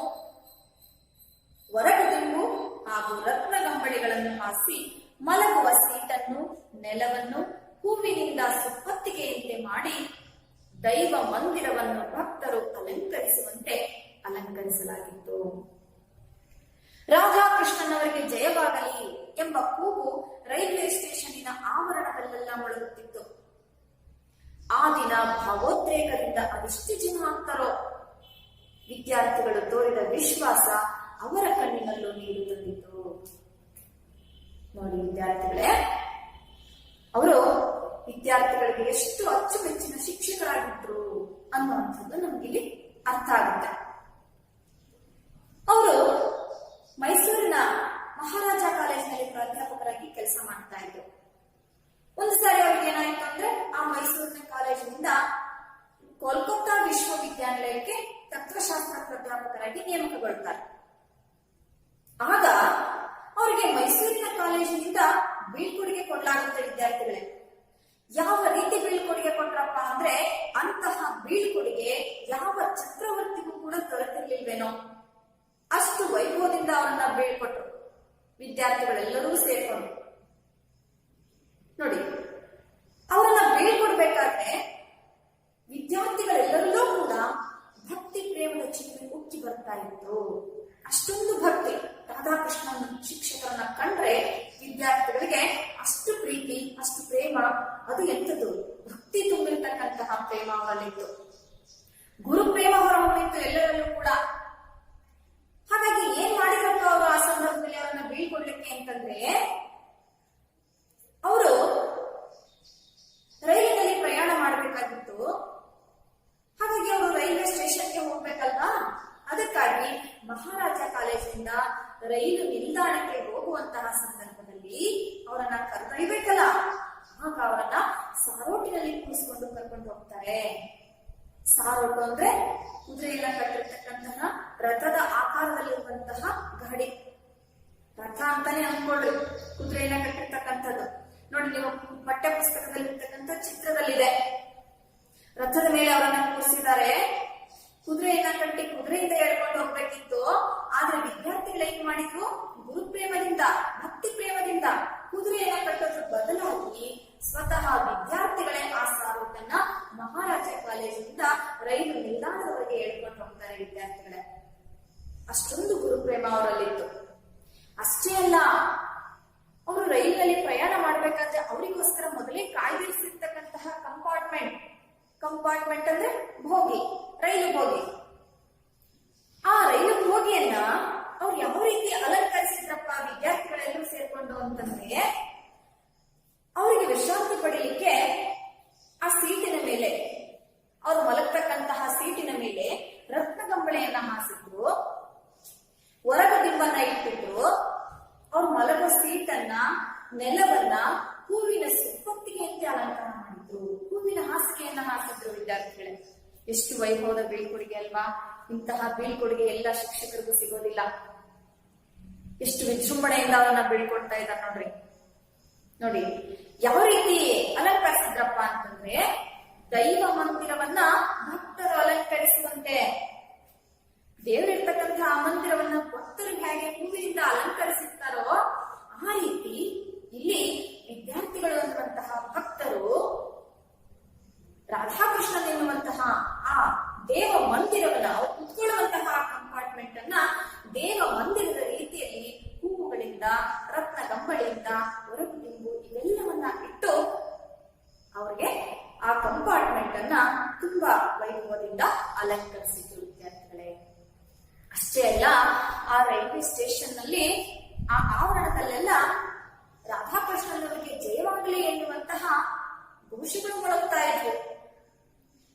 ಒರಟುದುಂಬು ಹಾಗೂ ರತ್ನಗಂಬಳಿಗಳನ್ನು ಹಾಸಿ ಮಲಗುವ ಸೀಟನ್ನು, ನೆಲವನ್ನು ಹೂವಿನಿಂದ ಸುಪ್ಪತ್ತಿಗೆಯಂತೆ ಮಾಡಿ ದೈವ ಮಂದಿರವನ್ನು ಭಕ್ತರು ಅಲಂಕರಿಸುವಂತೆ ಅಲಂಕರಿಸಲಾಗಿತ್ತು. ರಾಧಾಕೃಷ್ಣನ್ ಅವರಿಗೆ ಜಯವಾಗಲಿ ಎಂಬ ಕೂಗು ರೈಲ್ವೆ ಸ್ಟೇಷನ್ನಿನ ಆವರಣದಲ್ಲೆಲ್ಲ ಮೊಳಗುತ್ತಿತ್ತು. ಆ ದಿನ ಭಾವೋದ್ರೇಕದಿಂದ ಅದೆಷ್ಟು ಜನ ಆಗ್ತಾರೋ. ವಿದ್ಯಾರ್ಥಿಗಳು ತೋರಿದ ವಿಶ್ವಾಸ ಅವರ ಕಣ್ಣಿನಲ್ಲೂ ನೀರು ತಂದಿತು. ನೋಡಿ ವಿದ್ಯಾರ್ಥಿಗಳೇ, ಅವರು ವಿದ್ಯಾರ್ಥಿಗಳಿಗೆ ಎಷ್ಟು ಅಚ್ಚುಮೆಚ್ಚಿನ ಶಿಕ್ಷಕರಾಗಿದ್ರು ಅನ್ನುವಂಥದ್ದು ನಮಗಿಲ್ಲಿ ಅರ್ಥ ಆಗುತ್ತೆ. ಅವರು ಮೈಸೂರಿನ ಮಹಾರಾಜ ಕಾಲೇಜಿನಲ್ಲಿ ಪ್ರಾಧ್ಯಾಪಕರಾಗಿ ಕೆಲಸ ಮಾಡ್ತಾ ಇದ್ರು. ಒಂದು ಸಾರಿ ಅವ್ರಿಗೆ ಏನಾಯ್ತು ಅಂದ್ರೆ, ಆ ಮೈಸೂರಿನ ಕಾಲೇಜಿನಿಂದ ಕೋಲ್ಕತ್ತಾ ವಿಶ್ವವಿದ್ಯಾನಿಲಯಕ್ಕೆ ತತ್ವಶಾಸ್ತ್ರ ಪ್ರಾಧ್ಯಾಪಕರಾಗಿ ನೇಮಕಗೊಳ್ತಾರೆ. ಆಗ ಅವರಿಗೆ ಮೈಸೂರಿನ ಕಾಲೇಜಿನಿಂದ ಬೀಳ್ಕೊಡುಗೆ ಕೊಡಲಾಗುತ್ತೆ ವಿದ್ಯಾರ್ಥಿಗಳೇ. ಯಾವ ರೀತಿ ಬೀಳ್ಕೊಡುಗೆ ಕೊಟ್ರಪ್ಪ ಅಂದ್ರೆ, ಅಂತಹ ಬೀಳ್ಕೊಡುಗೆ ಯಾವ ಚಕ್ರವರ್ತಿಗೂ ಕೂಡ ದೊರೆತಿರ್ಲಿಲ್ವೇನೋ, ಅಷ್ಟು ವೈಭವದಿಂದ ಅವರನ್ನ ಬೀಳ್ಕೊಟ್ರು ವಿದ್ಯಾರ್ಥಿಗಳೆಲ್ಲರೂ ಸೇರ್ಕೊಂಡು. ನೋಡಿ, ಅವರನ್ನ ಬೀಳ್ಕೊಡ್ಬೇಕಾದ್ರೆ ವಿದ್ಯಾರ್ಥಿಗಳೆಲ್ಲರಲ್ಲೂ ಕೂಡ ಭಕ್ತಿ ಪ್ರೇಮದ ಚಿಹ್ನೆ ಎಂಥದ್ದು ಭಕ್ತಿ ತುಂಬಿರ್ತಕ್ಕಂತಹ ಪ್ರೇಮ ಅವರಲ್ಲಿತ್ತು. ಗುರು ಪ್ರೇಮ ಹೊರಹೊಮ್ಮಿತ್ತು ಎಲ್ಲರಲ್ಲೂ ಕೂಡ. ಹಾಗಾಗಿ ಏನ್ ಮಾಡಿದ್ರಪ್ಪ ಅವರು ಆ ಸಂದರ್ಭದಲ್ಲಿ ಅವರನ್ನ ಬೀಳ್ಕೊಡ್ಲಿಕ್ಕೆ ಅಂತಂದ್ರೆ, ಅವರು ರೈಲಿನಲ್ಲಿ ಪ್ರಯಾಣ ಮಾಡಬೇಕಾಗಿತ್ತು. ಹಾಗಾಗಿ ಅವರು ರೈಲ್ವೆ ಸ್ಟೇಷನ್ಗೆ ಹೋಗ್ಬೇಕಲ್ವಾ, ಅದಕ್ಕಾಗಿ ಮಹಾರಾಜ ಕಾಲೇಜಿನಿಂದ ರೈಲು ನಿಲ್ದಾಣಕ್ಕೆ ಹೋಗುವಂತಹ ಸಂದರ್ಭದಲ್ಲಿ ಅವರನ್ನ ಕರೆದೊಯ್ಬೇಕಲ್ಲ, ಆಗ ಅವರನ್ನ ಸಾರೋಟಿನಲ್ಲಿ ಕೂರಿಸಿಕೊಂಡು ಕರ್ಕೊಂಡು ಹೋಗ್ತಾರೆ. ಸಾರೋಟು ಅಂದ್ರೆ ಕುದುರೆಯನ್ನ ಕಟ್ಟಿರ್ತಕ್ಕಂತಹ ರಥದ ಆಕಾರದಲ್ಲಿರುವಂತಹ ಗಾಡಿ. ರಥ ಅಂತಾನೆ ಅನ್ಕೊಳ್ರಿ, ಕುದುರೆಯನ್ನ ಕಟ್ಟಿರ್ತಕ್ಕಂಥದ್ದು. ನೋಡಿ, ನೀವು ಪಠ್ಯ ಪುಸ್ತಕದಲ್ಲಿ ಇರ್ತಕ್ಕಂಥ ಚಿತ್ರದಲ್ಲಿದೆ. ರಥದ ಮೇಲೆ ಅವರನ್ನ ಕೂರಿಸಿದ್ದಾರೆ, ಕುದುರೆಯನ್ನ ಕಟ್ಟಿ ಕುದುರೆಯಿಂದ ಎಳ್ಕೊಂಡು ಹೋಗ್ಬೇಕಿತ್ತು. ಆದ್ರೆ ವಿದ್ಯಾರ್ಥಿಗಳು ಏನ್ ಮಾಡಿದ್ರು, ಗುರು ಪ್ರೇಮದಿಂದ ಭಕ್ತಿ ಪ್ರೇಮದಿಂದ ಕುದುರೆಯನ್ನ ಕಟ್ಟೋದ್ರ ಬದಲಾಗಿ ಸ್ವತಃ ವಿದ್ಯಾರ್ಥಿಗಳೇ ಆ ಸಾರೋಟನ್ನ ಮಹಾರಾಜ ಕಾಲೇಜಿನಿಂದ ರೈಲು ನಿಲ್ದಾಣದವರೆಗೆ ಎಳ್ಕೊಂಡು ಹೋಗ್ತಾರೆ ವಿದ್ಯಾರ್ಥಿಗಳೇ. ಅಷ್ಟೊಂದು ಗುರುಪ್ರೇಮ ಅವರಲ್ಲಿತ್ತು. ಅಷ್ಟೇ ಅಲ್ಲ, ಅವರು ರೈಲಿನಲ್ಲಿ ಪ್ರಯಾಣ ಮಾಡ್ಬೇಕಾದ್ರೆ ಅವರಿಗೋಸ್ಕರ ಮೊದಲೇ ಕಾಯ್ದಿರಿಸಿರ್ತಕ್ಕಂತಹ ಕಂಪಾರ್ಟ್ಮೆಂಟ್ ಅಂದ್ರೆ ಬೋಗಿ, ರೈಲು ಬೋಗಿ. ಆ ರೈಲು ಬೋಗಿಯನ್ನ ಅವ್ರು ಯಾವ ರೀತಿ ಅಲಂಕರಿಸಿದ್ರಪ್ಪ ವಿದ್ಯಾರ್ಥಿಗಳೆಲ್ಲರೂ ಸೇರ್ಕೊಂಡು ಅಂತಂದ್ರೆ, ಅವರಿಗೆ ವಿಶ್ರಾಂತಿ ಪಡೀಲಿಕ್ಕೆ ಆ ಸೀಟಿನ ಮೇಲೆ, ಅವ್ರು ಮಲಗ್ತಕ್ಕಂತಹ ಸೀಟಿನ ಮೇಲೆ ರತ್ನಗಂಬಳೆಯನ್ನ ಹಾಸಿದ್ರು, ಹೊರಗದಿಂಬನ್ನ ಇಟ್ಟಿದ್ರು. ಅವ್ರು ಮಲಗೋ ಸೀಟನ್ನ, ನೆಲವನ್ನ ಹೂವಿನ ಸುಪ್ಪತ್ತಿಗೆಯಂತೆ ಅಲಂಕಾರ ಮಾಡಿದ್ರು, ಹೂವಿನ ಹಾಸಿಗೆಯನ್ನ ಹಾಕಿದ್ರು ವಿದ್ಯಾರ್ಥಿಗಳೇ. ಎಷ್ಟು ವೈಭವದ ಬೀಳ್ಕೊಡುಗೆ ಅಲ್ವಾ? ಇಂತಹ ಬೀಳ್ಕೊಡುಗೆ ಎಲ್ಲ ಶಿಕ್ಷಕರಿಗೂ ಸಿಗೋದಿಲ್ಲ. ಎಷ್ಟು ವಿಜೃಂಭಣೆಯಿಂದ ಅವನ್ನ ಬೀಳ್ಕೊಡ್ತಾ ಇದ್ದಾರೆ ನೋಡ್ರಿ. ನೋಡಿ ಯಾವ ರೀತಿ ಅಲಂಕರಿಸಿದ್ರಪ್ಪ ಅಂತಂದ್ರೆ, ದೈವ ಮಂದಿರವನ್ನ ಭಕ್ತರು ಅಲಂಕರಿಸುವಂತೆ, ದೇವರಿರ್ತಕ್ಕಂತಹ ಆ ಮಂದಿರವನ್ನ ಭಕ್ತರು ಹೇಗೆ ಹೂವಿನಿಂದ ಅಲಂಕರಿಸುತ್ತಾರೋ ಆ ರೀತಿ ಇಲ್ಲಿ ವಿದ್ಯಾರ್ಥಿಗಳು ಅನ್ನುವಂತಹ ಭಕ್ತರು ರಾಧಾಕೃಷ್ಣನ್ ಎನ್ನುವಂತಹ ಆ ದೇವ ಮಂದಿರವನ್ನ, ಅವ್ರು ಕುತ್ಕೊಳ್ಳುವಂತಹ ಕಂಪಾರ್ಟ್ಮೆಂಟ್ ಅನ್ನ ದೇವ ಮಂದಿರದ ರೀತಿಯಲ್ಲಿ ಹೂವುಗಳಿಂದ, ರತ್ನ ಗಂಬಳಿಯಿಂದ, ಹೊರಗುದಿಂಬು ಇವೆಲ್ಲವನ್ನ ಇಟ್ಟು ಅವ್ರಿಗೆ ಆ ಕಂಪಾರ್ಟ್ಮೆಂಟ್ ಅನ್ನ ತುಂಬಾ ವೈಭವದಿಂದ ಅಲಂಕರಿಸಿದ್ರು ವಿದ್ಯಾರ್ಥಿಗಳೇ. ಅಷ್ಟೇ ಅಲ್ಲ, ಆ ರೈಲ್ವೆ ಸ್ಟೇಷನ್ ನಲ್ಲಿ ಆ ಆವರಣದಲ್ಲೆಲ್ಲ ರಾಧಾಕೃಷ್ಣನವರಿಗೆ ಜಯವಾಗಲಿ ಎನ್ನುವಂತಹ ಘೋಷಗಳು ಮೊಳಗ್ತಾ ಇದ್ವು.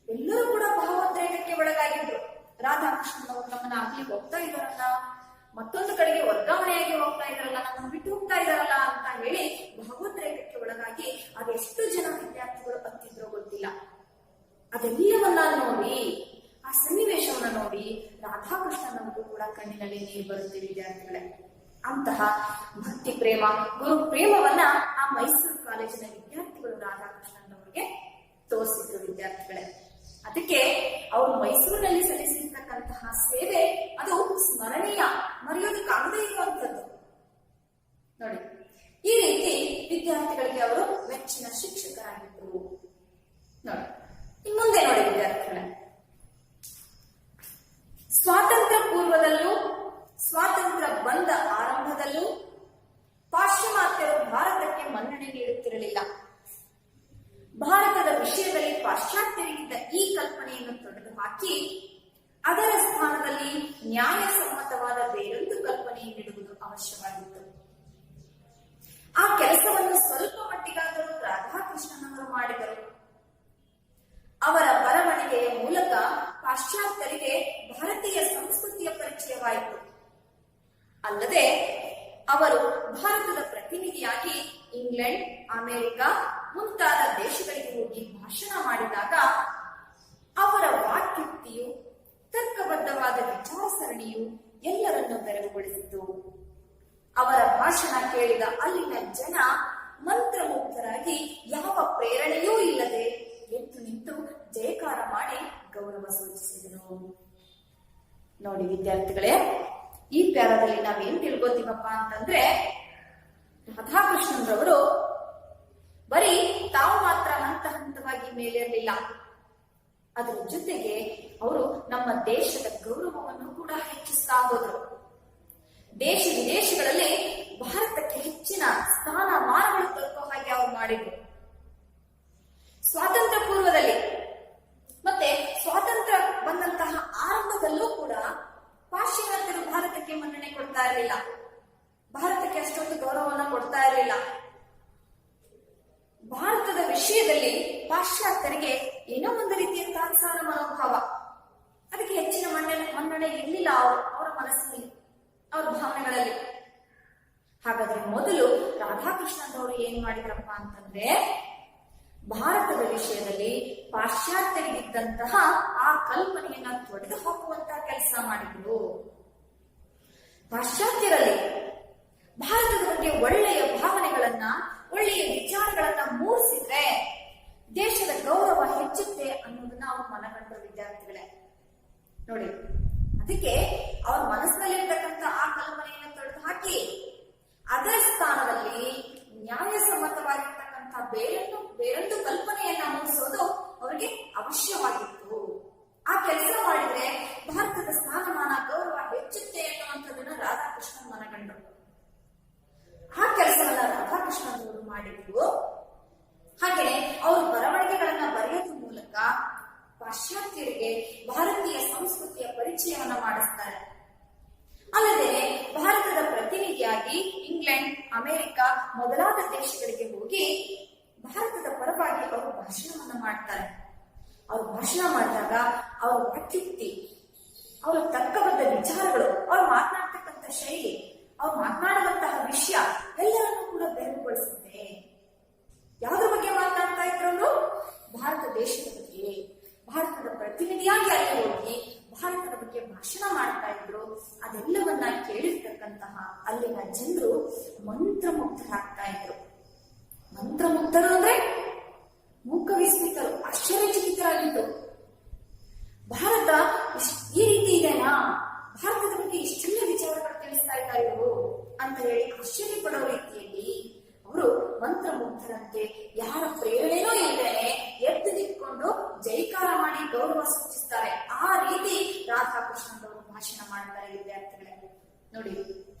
ಎಲ್ಲರೂ ಕೂಡ ಭಾವೋದ್ರೇಕಕ್ಕೆ ಒಳಗಾಗಿದ್ರು. ರಾಧಾಕೃಷ್ಣನವರು ನಮ್ಮನ್ನ ಆಗ್ಲಿಕ್ಕೆ ಹೋಗ್ತಾ ಇದಾರಲ್ಲ, ಮತ್ತೊಂದು ಕಡೆಗೆ ವರ್ಗಾವಣೆಯಾಗಿ ಹೋಗ್ತಾ ಇದಾರಲ್ಲ, ನಮ್ಮನ್ನು ಬಿಟ್ಟು ಹೋಗ್ತಾ ಇದಾರಲ್ಲ ಅಂತ ಹೇಳಿ ಭಾವೋದ್ರೇಕಕ್ಕೆ ಒಳಗಾಗಿ ಅದೆಷ್ಟು ಜನ ವಿದ್ಯಾರ್ಥಿಗಳು ಹತ್ತಿದ್ರೋ ಗೊತ್ತಿಲ್ಲ. ಅದೆಲ್ಲವನ್ನ ನೋಡಿ, ಆ ಸನ್ನಿವೇಶವನ್ನ ನೋಡಿ ರಾಧಾಕೃಷ್ಣನವರಿಗೂ ಕೂಡ ಕಣ್ಣಿನಲ್ಲಿ ನೀರು ಬರುತ್ತೆ ವಿದ್ಯಾರ್ಥಿಗಳೇ. ಅಂತಹ ಭಕ್ತಿ ಪ್ರೇಮ, ಗುರು ಪ್ರೇಮವನ್ನ ಆ ಮೈಸೂರು ಕಾಲೇಜಿನ ವಿದ್ಯಾರ್ಥಿಗಳು ರಾಧಾಕೃಷ್ಣನವರಿಗೆ ತೋರಿಸಿದ್ರು ವಿದ್ಯಾರ್ಥಿಗಳೇ. ಅದಕ್ಕೆ ಅವರು ಮೈಸೂರಿನಲ್ಲಿ ಸಲ್ಲಿಸಿರ್ತಕ್ಕಂತಹ ಸೇವೆ ಅದು ಸ್ಮರಣೀಯ, ಮರೆಯೋದಕ್ಕಾಗದೇ ಇರುವಂತದ್ದು. ನೋಡಿ, ಈ ರೀತಿ ವಿದ್ಯಾರ್ಥಿಗಳಿಗೆ ಅವರು ಮೆಚ್ಚಿನ ಶಿಕ್ಷಕರಾಗಿದ್ದರು. ನೋಡಿ, ಇನ್ ಮುಂದೆ ನೋಡಿ ವಿದ್ಯಾರ್ಥಿಗಳೇ, ಸ್ವಾತಂತ್ರ್ಯ ಪೂರ್ವದಲ್ಲೂ ಸ್ವಾತಂತ್ರ್ಯ ಬಂದ ಆರಂಭದಲ್ಲೂ ಪಾಶ್ಚಿಮಾತ್ಯರು ಭಾರತಕ್ಕೆ ಮನ್ನಣೆ ನೀಡುತ್ತಿರಲಿಲ್ಲ. ಭಾರತದ ವಿಷಯದಲ್ಲಿ ಪಾಶ್ಚಾತ್ಯರಿಗಿದ್ದ ಈ ಕಲ್ಪನೆಯನ್ನು ತೊಡೆದುಹಾಕಿ ಅದರ ಸ್ಥಾನದಲ್ಲಿ ನ್ಯಾಯಸಮ್ಮತವಾದ ಬೇರೊಂದು ಕಲ್ಪನೆಯನ್ನಿಡುವುದು ಅವಶ್ಯವಾಗಿತ್ತು. ಆ ಕೆಲಸವನ್ನು ಸ್ವಲ್ಪ ಮಟ್ಟಿಗಾದರೂ ರಾಧಾಕೃಷ್ಣನವರು ಮಾಡಿದರು. ಅವರ ಬರವಣಿಗೆಯ ಮೂಲಕ ಪಾಶ್ಚಾತ್ಯರಿಗೆ ಭಾರತೀಯ ಸಂಸ್ಕೃತಿಯ ಪರಿಚಯವಾಯಿತು. ಅಲ್ಲದೆ ಅವರು ಭಾರತದ ಪ್ರತಿನಿಧಿಯಾಗಿ ಇಂಗ್ಲೆಂಡ್, ಅಮೆರಿಕ ಮುಂತಾದ ದೇಶಗಳಿಗೆ ಹೋಗಿ ಭಾಷಣ ಮಾಡಿದಾಗ ಅವರ ವಾಕ್ಯುಕ್ತಿಯು, ತರ್ಕಬದ್ಧವಾದ ವಿಚಾರಸರಣಿಯು ಎಲ್ಲರನ್ನೂ ಬೆರಗುಗೊಳಿಸಿತು. ಅವರ ಭಾಷಣ ಕೇಳಿದ ಅಲ್ಲಿನ ಜನ ಮಂತ್ರಮುಗ್ಧರಾಗಿ ಯಾವ ಪ್ರೇರಣೆಯೂ ಇಲ್ಲದೆ ಎದ್ದು ನಿಂತು ಜಯಕಾರ ಮಾಡಿ ಗೌರವ ಸೂಚಿಸಿದರು. ನೋಡಿ ವಿದ್ಯಾರ್ಥಿಗಳೇ, ಈ ಪ್ಯಾರದಲ್ಲಿ ನಾವೇನ್ ತಿಳ್ಕೊತೀವಪ್ಪ ಅಂತಂದ್ರೆ, ರಾಧಾಕೃಷ್ಣನ್ರವರು ಬರೀ ತಾವು ಮಾತ್ರ ಹಂತ ಹಂತವಾಗಿ ಮೇಲೇರಲಿಲ್ಲ, ಅದರ ಜೊತೆಗೆ ಅವರು ನಮ್ಮ ದೇಶದ ಗೌರವವನ್ನು ಕೂಡ ಹೆಚ್ಚಿಸ್ತಾ ಹೋದರು. ದೇಶ ವಿದೇಶಗಳಲ್ಲಿ ಭಾರತಕ್ಕೆ ಹೆಚ್ಚಿನ ಸ್ಥಾನಮಾನಗಳು ತಲುಪೋ ಹಾಗೆ ಅವರು ಮಾಡಿದ್ರು. ವಿಷಯದಲ್ಲಿ ಪಾಶ್ಚಾತ್ಯರಿಗೆ ಏನೋ ಒಂದು ರೀತಿಯ ತಾತ್ಸಾರ ಮನೋಭಾವ, ಅದಕ್ಕೆ ಹೆಚ್ಚಿನ ಮನ್ನಣೆ ಇರಲಿಲ್ಲ ಅವರ ಮನಸ್ಸಿನಲ್ಲಿ, ಅವರ ಭಾವನೆಗಳಲ್ಲಿ. ಹಾಗಾದ್ರೆ ಮೊದಲು ರಾಧಾಕೃಷ್ಣನವರು ಏನ್ ಮಾಡಿದ್ರಪ್ಪ ಅಂತಂದ್ರೆ, ಭಾರತದ ವಿಷಯದಲ್ಲಿ ಪಾಶ್ಚಾತ್ಯರಿಗಿದ್ದಂತಹ ಆ ಕಲ್ಪನೆಯನ್ನ ತೊಡೆದು ಹಾಕುವಂತಹ ಕೆಲಸ ಮಾಡಿದ್ರು. ಪಾಶ್ಚಾತ್ಯರಲ್ಲಿ ಭಾರತದ ಬಗ್ಗೆ ಒಳ್ಳೆಯ ಭಾವನೆಗಳನ್ನ, ಒಳ್ಳೆಯ ವಿಚಾರಗಳನ್ನ ಮೂಡಿಸಿದ್ರೆ ದೇಶದ ಗೌರವ ಹೆಚ್ಚುತ್ತೆ ಅನ್ನೋದನ್ನ ಅವ್ರು ಮನಗಂಡರು ವಿದ್ಯಾರ್ಥಿಗಳೇ. ನೋಡಿ, ಅದಕ್ಕೆ ಅವ್ರ ಮನಸ್ಸಿನಲ್ಲಿರ್ತಕ್ಕಂಥ ಆ ಕಲ್ಪನೆಯನ್ನು ತೊಡೆದು ಹಾಕಿ ಅದರ ಸ್ಥಾನದಲ್ಲಿ ನ್ಯಾಯಸಮ್ಮತವಾಗಿರ್ತಕ್ಕಂಥ ಬೇರೊಂದು ಕಲ್ಪನೆಯನ್ನ ಮೂಡಿಸೋದು ಅವರಿಗೆ ಅವಶ್ಯವಾಗಿತ್ತು. ಆ ಕೆಲಸ ಮಾಡಿದ್ರೆ ಭಾರತದ ಸ್ಥಾನಮಾನ, ಗೌರವ ಹೆಚ್ಚುತ್ತೆ ಅನ್ನುವಂಥದ್ದನ್ನ ರಾಧಾಕೃಷ್ಣನ್ ಮನಗಂಡರು. ಆ ಕೆಲಸವನ್ನ ರಾಧಾಕೃಷ್ಣನವರು ಮಾಡಿದ್ರು. ಹಾಗೆಯೇ ಅವರು ಬರವಣಿಗೆಗಳನ್ನ ಬರೆಯೋದ್ರ ಮೂಲಕ ಪಾಶ್ಚಾತ್ಯರಿಗೆ ಭಾರತೀಯ ಸಂಸ್ಕೃತಿಯ ಪರಿಚಯವನ್ನ ಮಾಡಿಸ್ತಾರೆ. ಅಲ್ಲದೆ ಭಾರತದ ಪ್ರತಿನಿಧಿಯಾಗಿ ಇಂಗ್ಲೆಂಡ್, ಅಮೆರಿಕ ಮೊದಲಾದ ದೇಶಗಳಿಗೆ ಹೋಗಿ ಭಾರತದ ಪರವಾಗಿ ಅವರು ಭಾಷಣವನ್ನ ಮಾಡ್ತಾರೆ. ಅವರು ಭಾಷಣ ಮಾಡಿದಾಗ ಅವರ ವಾಕ್ಯುಕ್ತಿ, ಅವರ ತರ್ಕಬದ್ಧ ವಿಚಾರಗಳು, ಅವ್ರು ಮಾತನಾಡ್ತಕ್ಕಂಥ ಶೈಲಿ, ಅವ್ರು ಮಾತನಾಡುವಂತಹ ವಿಷಯ ಎಲ್ಲರನ್ನೂ ಕೂಡ ಬೆರಗುಗೊಳಿಸುತ್ತೆ. ಯಾವುದ್ರ ಬಗ್ಗೆ ಮಾತನಾಡ್ತಾ ಇದ್ರು? ಭಾರತ ದೇಶದ ಬಗ್ಗೆ. ಭಾರತದ ಪ್ರತಿನಿಧಿಯಾಗಿ ಅಲ್ಲಿ ಹೋಗಿ ಭಾರತದ ಬಗ್ಗೆ ಭಾಷಣ ಮಾಡ್ತಾ ಇದ್ರು. ಅದೆಲ್ಲವನ್ನ ಕೇಳಿರ್ತಕ್ಕಂತಹ ಅಲ್ಲಿನ ಜನರು ಮಂತ್ರಮುಗ್ಧರಾಗ್ತಾ ಇದ್ರು. ಮಂತ್ರಮುಗ್ಧರು ಅಂದ್ರೆ ಮೂಕ ವಿಸ್ಮಿತರು, ಆಶ್ಚರ್ಯಚಕಿತರಾಗಿದ್ರು. ಭಾರತ ಈ ರೀತಿ ಇದೆನಾ, ಭಾರತದ ಬಗ್ಗೆ ಇಷ್ಟೆಲ್ಲ ವಿಚಾರಗಳು ತಿಳಿಸ್ತಾ ಇದ್ದಾರೆ ಇವರು ಅಂತ ಹೇಳಿ ಆಶ್ಚರ್ಯ ಪಡೋ ರೀತಿಯಲ್ಲಿ ಅವರು ಮಂತ್ರಮುಗ್ಧರಂತೆ ಯಾರ ಪ್ರೇರಣೆನೂ ಇಲ್ಲದೇನೆ ಎದ್ದು ನಿಂತ್ಕೊಂಡು ಜೈಕಾರ ಮಾಡಿ ಗೌರವ ಸೂಚಿಸ್ತಾರೆ. ಆ ರೀತಿ ರಾಧಾಕೃಷ್ಣನವರು ಭಾಷಣ ಮಾಡ್ತಾರೆ ವಿದ್ಯಾರ್ಥಿಗಳೇ. ನೋಡಿ,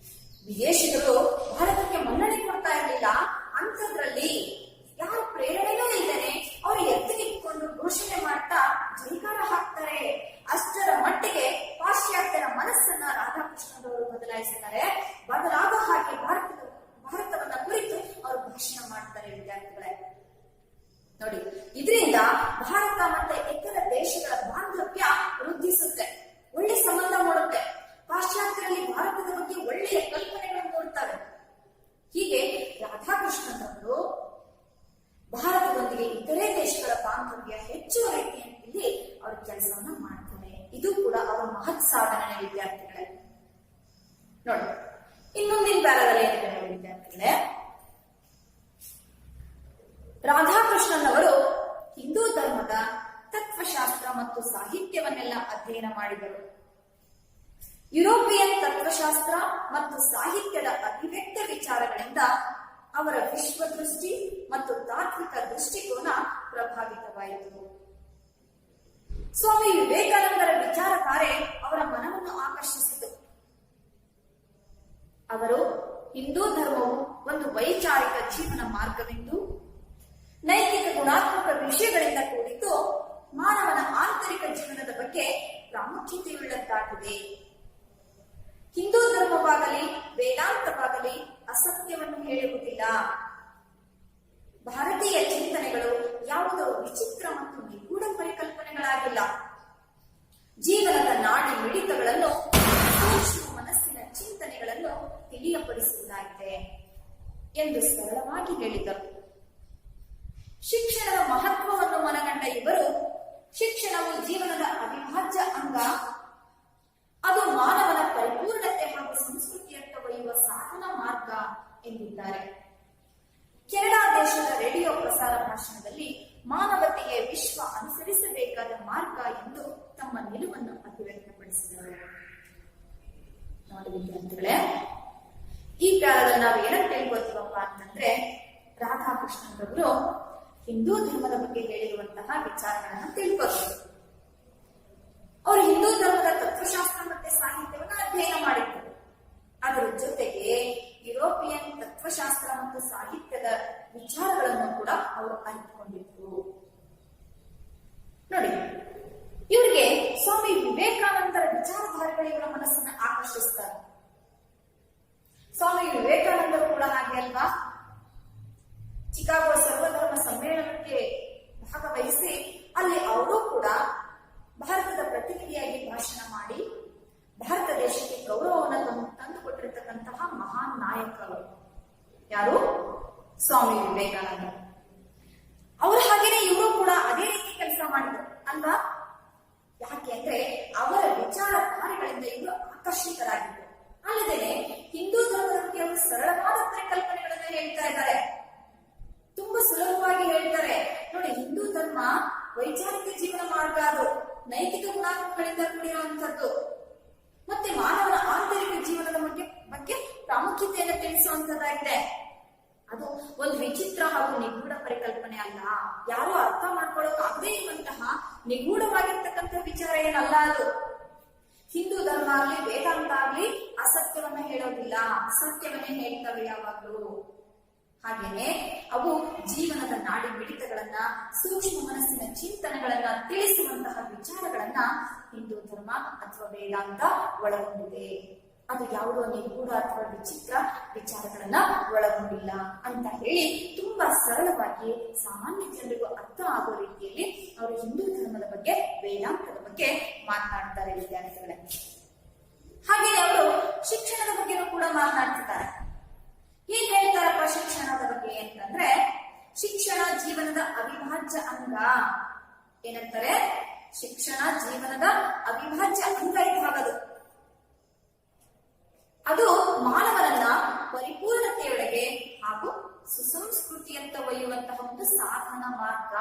ವಿದೇಶಿಗರು ಭಾರತಕ್ಕೆ ಮನ್ನಣೆ ಕೊಡ್ತಾ ಇರಲಿಲ್ಲ, ಅಂಥದ್ರಲ್ಲಿ ಯಾರ ಪ್ರೇರಣೆನೂ ಇಲ್ಲದೇನೆ ಅವರು ಎದ್ದು ನಿಂತ್ಕೊಂಡು ಘೋಷಣೆ ಮಾಡ್ತಾ ಜೈಕಾರ ಹಾಕ್ತಾರೆ. ಅಷ್ಟರ ಮಟ್ಟಿಗೆ ಪಾಶ್ಚಾತ್ಯರ ಮನಸ್ಸನ್ನ ರಾಧಾಕೃಷ್ಣನವರು ಬದಲಾಯಿಸ್ತಾರೆ. ಬದಲಾದ ಹಾಗೆ ಭಾರತವನ್ನ ಕುರಿತು ಅವರು ಭಾಷಣ ಮಾಡ್ತಾರೆ ವಿದ್ಯಾರ್ಥಿಗಳೇ. ನೋಡಿ, ಇದರಿಂದ ಭಾರತ ಮತ್ತೆ ಇತರ ದೇಶಗಳ ಬಾಂಧವ್ಯ ವೃದ್ಧಿಸುತ್ತೆ, ಒಳ್ಳೆ ಸಂಬಂಧ ಮೂಡುತ್ತೆ. ಪಾಶ್ಚಾತ್ಯರಲ್ಲಿ ಭಾರತದ ಬಗ್ಗೆ ಒಳ್ಳೆಯ ಕಲ್ಪನೆಗಳನ್ನು ಮೂಡುತ್ತಾರೆ. ಹೀಗೆ ರಾಧಾಕೃಷ್ಣನವರು ಭಾರತದೊಂದಿಗೆ ಇತರೆ ದೇಶಗಳ ಬಾಂಧವ್ಯ ಹೆಚ್ಚುವ ರೀತಿಯಲ್ಲಿ ಅವರು ಕೆಲಸವನ್ನ ಮಾಡ್ತಾರೆ. ಇದು ಕೂಡ ಅವರ ಮಹತ್ ಸಾಧನೆ ವಿದ್ಯಾರ್ಥಿಗಳೇ. ನೋಡಿ, ಇನ್ನೊಂದಿನ ಬ್ಯಾರದಲ್ಲಿ ಏನಿದೆ ವಿದ್ಯಾರ್ಥಿಗಳೇ, ರಾಧಾಕೃಷ್ಣನವರು ಹಿಂದೂ ಧರ್ಮದ ತತ್ವಶಾಸ್ತ್ರ ಮತ್ತು ಸಾಹಿತ್ಯವನ್ನೆಲ್ಲ ಅಧ್ಯಯನ ಮಾಡಿದರು. ಯುರೋಪಿಯನ್ ತತ್ವಶಾಸ್ತ್ರ ಮತ್ತು ಸಾಹಿತ್ಯದ ಅಭಿವ್ಯಕ್ತ ವಿಚಾರಗಳಿಂದ ಅವರ ವಿಶ್ವದೃಷ್ಟಿ ಮತ್ತು ತಾತ್ವಿಕ ದೃಷ್ಟಿಕೋನ ಪ್ರಭಾವಿತವಾಯಿತು. ಸ್ವಾಮಿ ವಿವೇಕಾನಂದರ ವಿಚಾರಧಾರೆ ಅವರ ಮನವನ್ನು ಆಕರ್ಷಿಸಿತು. ಅವರು ಹಿಂದೂ ಧರ್ಮವು ಒಂದು ವೈಚಾರಿಕ ಜೀವನ ಮಾರ್ಗವೆಂದು, ನೈತಿಕ ಗುಣಾತ್ಮಕ ವಿಷಯಗಳಿಂದ ಕೂಡಿದ್ದು ಮಾನವನ ಆಂತರಿಕ ಜೀವನದ ಬಗ್ಗೆ ಪ್ರಾಮುಖ್ಯತೆಯುಳ್ಳದ್ದಾಗಿದೆ. ಹಿಂದೂ ಧರ್ಮವಾಗಲಿ ವೇದಾಂತವಾಗಲಿ ಅಸತ್ಯವನ್ನು ಹೇಳುವುದಿಲ್ಲ. ಭಾರತೀಯ ಚಿಂತನೆಗಳು ಯಾವುದೋ ವಿಚಿತ್ರ ಮತ್ತು ನಿಗೂಢ ಪರಿಕಲ್ಪನೆಗಳಾಗಿಲ್ಲ. ಜೀವನದ ನಾಡಿ ಮಿಡಿತಗಳನ್ನು, ಸೂಕ್ಷ್ಮ ಮನಸ್ಸಿನ ಚಿಂತನೆಗಳನ್ನು ತಿಳಿಯಪಡಿಸುವುದಾಗಿದೆ ಎಂದು ಸರಳವಾಗಿ ಹೇಳಿದರು. ಶಿಕ್ಷಣದ ಮಹತ್ವವನ್ನು ಮನಗಂಡ ಇವರು, ಶಿಕ್ಷಣವು ಜೀವನದ ಅವಿಭಾಜ್ಯ ಅಂಗ, ಅದು ಮಾನವನ ಪರಿಪೂರ್ಣತೆ ಹಾಗೂ ಸಂಸ್ಕೃತಿಯತ್ತ ಒಯ್ಯುವ ಸಾಧನ ಮಾರ್ಗ ಎಂದಿದ್ದಾರೆ. ಕೆನಡಾ ದೇಶದ ರೇಡಿಯೋ ಪ್ರಸಾರ ಭಾಷಣದಲ್ಲಿ ಮಾನವತೆಗೆ ವಿಶ್ವ ಅನುಸರಿಸಬೇಕಾದ ಮಾರ್ಗ ಎಂದು ತಮ್ಮ ನಿಲುವನ್ನು ಅಭಿವ್ಯಕ್ತಪಡಿಸಿದರು. ನೋಡಿ ವಿದ್ಯಾರ್ಥಿಗಳೇ, ಈ ಕಾಲದಲ್ಲಿ ನಾವು ಏನಂತ ಹೇಳ್ಬೋತೀವಪ್ಪ ಅಂತಂದ್ರೆ, ರಾಧಾಕೃಷ್ಣನವರು ಹಿಂದೂ ಧರ್ಮದ ಬಗ್ಗೆ ಹೇಳಿರುವಂತಹ ವಿಚಾರಗಳನ್ನ ತಿಳ್ಕೋಬೇಕು. ಅವರು ಹಿಂದೂ ಧರ್ಮದ ತತ್ವಶಾಸ್ತ್ರ ಮತ್ತೆ ಸಾಹಿತ್ಯವನ್ನು ಅಧ್ಯಯನ ಮಾಡಿದ್ದರು. ಅದರ ಜೊತೆಗೆ ಯುರೋಪಿಯನ್ ತತ್ವಶಾಸ್ತ್ರ ಮತ್ತು ಸಾಹಿತ್ಯದ ವಿಚಾರಗಳನ್ನು ಕೂಡ ಅವರು ಅರಿತುಕೊಂಡಿದ್ರು. ನೋಡಿ, ಇವರಿಗೆ ಸ್ವಾಮಿ ವಿವೇಕಾನಂದರ ವಿಚಾರಧಾರೆಗಳು ಇವರ ಮನಸ್ಸನ್ನು ಆಕರ್ಷಿಸ್ತಾರೆ. ಸ್ವಾಮಿ ವಿವೇಕಾನಂದರು ಕೂಡ ಹಾಗೆ ಅಲ್ವಾ, ಚಿಕಾಗೋ ಸರ್ವಧರ್ಮ ಸಮ್ಮೇಳನಕ್ಕೆ ಸ್ವಾಮಿ ವಿವೇಕಾನಂದ. ಅವರು ಹಾಗೇನೆ ಇವರು ಕೂಡ ಅದೇ ರೀತಿ ಕೆಲಸ ಮಾಡಿದ್ರು ಅಲ್ವಾ? ಯಾಕೆ ಅಂದ್ರೆ ಅವರ ವಿಚಾರಧಾರೆಗಳಿಂದ ಇವರು ಆಕರ್ಷಿತರಾಗಿದ್ದರು. ಅಲ್ಲದೆ ಹಿಂದೂ ಧರ್ಮದ ಬಗ್ಗೆ ಅವರು ಸರಳವಾದ ಪರಿಕಲ್ಪನೆಗಳನ್ನ ಹೇಳ್ತಾ ಇದ್ದಾರೆ. ತುಂಬಾ ಸುಲಭವಾಗಿ ಹೇಳ್ತಾರೆ ನೋಡಿ. ಹಿಂದೂ ಧರ್ಮ ವೈಚಾರಿಕ ಜೀವನ ಮಾರ್ಗ, ಅದು ನೈತಿಕ ಗುಣಾತ್ಮಕಗಳಿಂದ ಕೂಡಿರುವಂತದ್ದು, ಮತ್ತೆ ಮಾನವನ ಆಂತರಿಕ ಜೀವನದ ಬಗ್ಗೆ ಪ್ರಾಮುಖ್ಯತೆಯನ್ನು ತಿಳಿಸುವಂತದ್ದಾಗಿದೆ. ಅದು ಒಂದು ವಿಚಿತ್ರ ಹಾಗೂ ನಿಗೂಢ ಪರಿಕಲ್ಪನೆ ಅಲ್ಲ. ಯಾರು ಅರ್ಥ ಮಾಡ್ಕೊಳ್ಳೋಕೆ ಆಗದೇ ಇರುವಂತಹ ನಿಗೂಢವಾಗಿರ್ತಕ್ಕಂಥ ವಿಚಾರ ಏನಲ್ಲ ಅದು. ಹಿಂದೂ ಧರ್ಮ ಆಗ್ಲಿ ವೇದಾಂತ ಆಗ್ಲಿ ಅಸತ್ಯವನ್ನ ಹೇಳೋದಿಲ್ಲ, ಸತ್ಯವನ್ನೇ ಹೇಳ್ತವೆ ಯಾವಾಗ್ಲೂ. ಹಾಗೇನೆ ಅವು ಜೀವನದ ನಾಡಿ ಮಿಡಿತಗಳನ್ನ, ಸೂಕ್ಷ್ಮ ಮನಸ್ಸಿನ ಚಿಂತನೆಗಳನ್ನ ತಿಳಿಸುವಂತಹ ವಿಚಾರಗಳನ್ನ ಹಿಂದೂ ಧರ್ಮ ಅಥವಾ ವೇದಾಂತ ಒಳಗೊಂಡಿದೆ. ಅದು ಯಾವುದೋ ನಿಗೂಢ ಅಥವಾ ವಿಚಿತ್ರ ವಿಚಾರಗಳನ್ನ ಒಳಗೊಂಡಿಲ್ಲ ಅಂತ ಹೇಳಿ ತುಂಬಾ ಸರಳವಾಗಿ ಸಾಮಾನ್ಯ ಜನರಿಗೂ ಅರ್ಥ ಆಗೋ ರೀತಿಯಲ್ಲಿ ಅವರು ಹಿಂದೂ ಧರ್ಮದ ಬಗ್ಗೆ, ವೇದಾಂತದ ಬಗ್ಗೆ ಮಾತನಾಡ್ತಾರೆ ವಿದ್ಯಾರ್ಥಿಗಳೇ. ಹಾಗೆ ಅವರು ಶಿಕ್ಷಣದ ಬಗ್ಗೆನೂ ಕೂಡ ಮಾತನಾಡ್ತಿದ್ದಾರೆ. ಏನ್ ಹೇಳ್ತಾರಪ್ಪ ಶಿಕ್ಷಣದ ಬಗ್ಗೆ ಅಂತಂದ್ರೆ, ಶಿಕ್ಷಣ ಜೀವನದ ಅವಿಭಾಜ್ಯ ಅಂಗ. ಏನಂತಾರೆ? ಶಿಕ್ಷಣ ಜೀವನದ ಅವಿಭಾಜ್ಯ ಅಂಗ ಇದ್ದಾಗದು. ಅದು ಮಾನವನನ್ನ ಪರಿಪೂರ್ಣತೆಯೊಳಗೆ ಹಾಗೂ ಸುಸಂಸ್ಕೃತಿಯಂತ ಒಯ್ಯುವಂತಹ ಒಂದು ಸಾಧನ ಮಾರ್ಗ.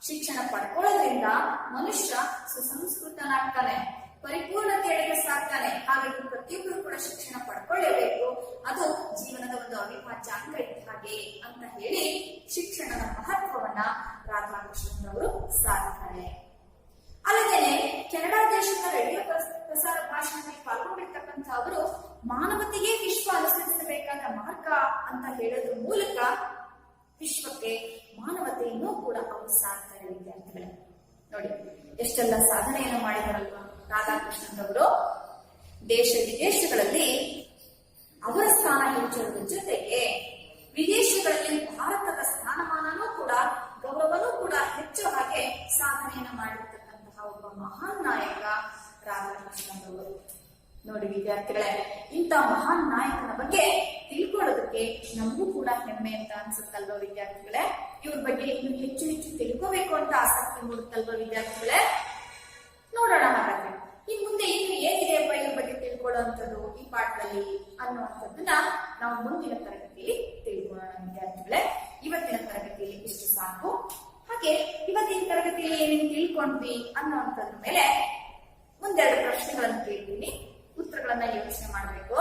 ಶಿಕ್ಷಣ ಪಡ್ಕೊಳ್ಳೋದ್ರಿಂದ ಮನುಷ್ಯ ಸುಸಂಸ್ಕೃತನಾಗ್ತಾನೆ, ಪರಿಪೂರ್ಣತೆಯೊಳಗೆ ಸಾಗ್ತಾನೆ. ಹಾಗಾಗಿ ಪ್ರತಿಯೊಬ್ಬರು ಕೂಡ ಶಿಕ್ಷಣ ಪಡ್ಕೊಳ್ಳೇಬೇಕು. ಅದು ಜೀವನದ ಒಂದು ಅವಿಭಾಜ್ಯ ಅಂಗ ಇದ್ದ ಹಾಗೆ ಅಂತ ಹೇಳಿ ಶಿಕ್ಷಣದ ಮಹತ್ವವನ್ನ ರಾಧಾಕೃಷ್ಣನ್ ಅವರು ಸಾರ್ತಾರೆ. ಅಲ್ಲದೆ ಕೆನಡಾ ದೇಶದ ರೇಡಿಯೋ ಪ್ರಸಾರ ಭಾಷಣದಲ್ಲಿ ಪಾಲ್ಗೊಂಡಿರ್ತಕ್ಕಂಥ ಅವರು ಮಾನವತೆಗೆ ವಿಶ್ವ ಅನುಸರಿಸಬೇಕಾದ ಮಾರ್ಗ ಅಂತ ಹೇಳೋದ್ರ ಮೂಲಕ ವಿಶ್ವಕ್ಕೆ ಮಾನವತೆಯನ್ನು ಕೂಡ ಅವರು ಸಾರ್ತಾರೆ ವಿದ್ಯಾರ್ಥಿಗಳೇ. ನೋಡಿ ಎಷ್ಟೆಲ್ಲ ಸಾಧನೆಯನ್ನು ಮಾಡಿದಾರಲ್ವಾ ರಾಧಾಕೃಷ್ಣನ್ ಅವರು. ದೇಶ ವಿದೇಶಗಳಲ್ಲಿ ಅವರ ಸ್ಥಾನ ಹೆಚ್ಚುವುದರ ಜೊತೆಗೆ ವಿದೇಶಗಳಲ್ಲಿ ಭಾರತದ ಸ್ಥಾನಮಾನನೂ ಕೂಡ, ಗೌರವನೂ ಕೂಡ ಹೆಚ್ಚು ಹಾಗೆ ಸಾಧನೆಯನ್ನು ಮಾಡಿರ್ತಕ್ಕಂತಹ ಒಬ್ಬ ಮಹಾನ್ ನಾಯಕ ರಾಧಾಕೃಷ್ಣನ್ ಅವರು. ನೋಡಿ ವಿದ್ಯಾರ್ಥಿಗಳೇ, ಇಂಥ ಮಹಾನ್ ನಾಯಕನ ಬಗ್ಗೆ ತಿಳ್ಕೊಳ್ಳೋದಕ್ಕೆ ನಮಗೂ ಕೂಡ ಹೆಮ್ಮೆ ಅಂತ ಅನ್ಸುತ್ತಲ್ವ ವಿದ್ಯಾರ್ಥಿಗಳೇ? ಇವ್ರ ಬಗ್ಗೆ ಇನ್ನು ಹೆಚ್ಚು ಹೆಚ್ಚು ತಿಳ್ಕೋಬೇಕು ಅಂತ ಆಸಕ್ತಿ ಮೂಡುತ್ತಲ್ವ ವಿದ್ಯಾರ್ಥಿಗಳೇ? ನೋಡೋಣ ಹಾಗಾದ್ರೆ ಇನ್ ಮುಂದೆ ಇನ್ನು ಏನಿದೆ ಇವ್ರ ಬಗ್ಗೆ ತಿಳ್ಕೊಳ್ಳುವಂಥದ್ದು ಈ ಪಾಠದಲ್ಲಿ ಅನ್ನುವಂಥದ್ದನ್ನ ನಾವು ಮುಂದಿನ ತರಗತಿಯಲ್ಲಿ ತಿಳ್ಕೊಳ್ಳೋಣ ವಿದ್ಯಾರ್ಥಿಗಳೇ. ಇವತ್ತಿನ ತರಗತಿಯಲ್ಲಿ ಇಷ್ಟು ಸಾಕು. ಹಾಗೆ ಇವತ್ತಿನ ತರಗತಿಯಲ್ಲಿ ಏನೇನು ತಿಳ್ಕೊಂಡ್ವಿ ಅನ್ನುವಂಥದ್ರ ಮೇಲೆ ಒಂದೆರಡು ಪ್ರಶ್ನೆಗಳನ್ನು ಕೇಳ್ತೀನಿ, ಉತ್ತರಗಳನ್ನ ಯೋಚನೆ ಮಾಡಬೇಕು.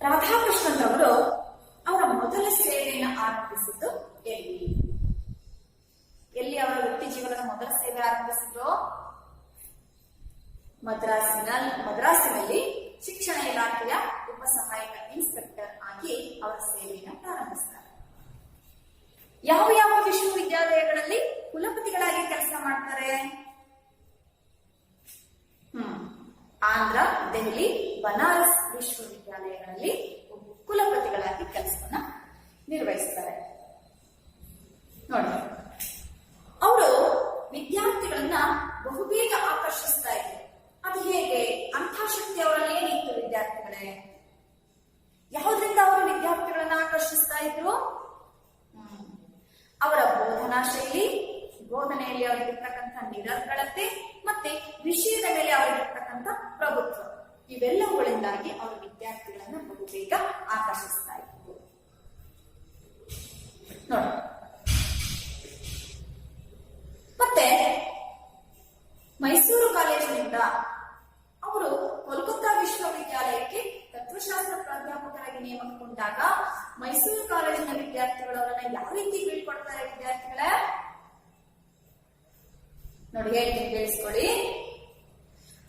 ರಾಧಾಕೃಷ್ಣನ್ ಅವರು ಅವರ ಮೊದಲ ಸೇವೆಯನ್ನು ಆರಂಭಿಸಿದ್ದು ಎಲ್ಲಿ ಅವರ ವೃತ್ತಿ ಜೀವನದ ಮೊದಲ ಸೇವೆ ಆರಂಭಿಸಿದ್ರು? ಮದ್ರಾಸಿನಲ್ಲಿ ಶಿಕ್ಷಣ ಇಲಾಖೆಯ ಉಪ ಸಹಾಯಕ ಇನ್ಸ್ಪೆಕ್ಟರ್ ಆಗಿ ಅವರ ಸೇವೆಯನ್ನು ಪ್ರಾರಂಭಿಸಿದ್ದಾರೆ. ಯಾವ ಯಾವ ವಿಶ್ವವಿದ್ಯಾಲಯಗಳಲ್ಲಿ ಕುಲಪತಿಗಳಾಗಿ ಕೆಲಸ ಮಾಡ್ತಾರೆ? ಆಂಧ್ರ, ದೆಹಲಿ, ಬನಾರಸ್ ವಿಶ್ವವಿದ್ಯಾಲಯಗಳಲ್ಲಿ ಕುಲಪತಿಗಳಾಗಿ ಕೆಲಸವನ್ನ ನಿರ್ವಹಿಸ್ತಾರೆ. ನೋಡಿ, ಅವರು ವಿದ್ಯಾರ್ಥಿಗಳನ್ನ ಬಹುಬೇಗ ಆಕರ್ಷಿಸ್ತಾ ಇದ್ರು. ಅದು ಹೇಗೆ? ಅಂಥ ಶಕ್ತಿ ಅವರಲ್ಲಿ ಏನಿತ್ತು ವಿದ್ಯಾರ್ಥಿಗಳೇ? ಯಾವುದರಿಂದ ಅವರು ವಿದ್ಯಾರ್ಥಿಗಳನ್ನ ಆಕರ್ಷಿಸ್ತಾ ಇದ್ರು? ಅವರ ಬೋಧನಾ ಶೈಲಿ, ಬೋಧನೆಯಲ್ಲಿ ಅವರಿಗಿರ್ತಕ್ಕಂಥ ನಿರರ್ಗಳತೆ, ಮತ್ತೆ ವಿಷಯದ ಮೇಲೆ ಅವರಿಗಿರ್ತಕ್ಕಂಥ ಪ್ರಭುತ್ವ, ಇವೆಲ್ಲವುಗಳಿಂದಾಗಿ ಅವರ ವಿದ್ಯಾರ್ಥಿಗಳನ್ನ ಬಹುಬೇಗ ಆಕರ್ಷಿಸ್ತಾ ಇದ್ರು. ನೋಡಿ, ಮತ್ತೆ ಮೈಸೂರು ಕಾಲೇಜಿನಿಂದ ಅವರು ಕೋಲ್ಕತ್ತಾ ವಿಶ್ವವಿದ್ಯಾಲಯಕ್ಕೆ ತತ್ವಶಾಸ್ತ್ರ ಪ್ರಾಧ್ಯಾಪಕರಾಗಿ ನೇಮಕಗೊಂಡಾಗ ಮೈಸೂರು ಕಾಲೇಜಿನ ವಿದ್ಯಾರ್ಥಿಗಳು ಅವರನ್ನ ಯಾವ ರೀತಿ ಬೀಳ್ಕೊಡ್ತಾರೆ ವಿದ್ಯಾರ್ಥಿಗಳೇ? ನೋಡಿ, ಹೇಳ್ತೀನಿ ಕೇಳಿಸ್ಕೊಳ್ಳಿ.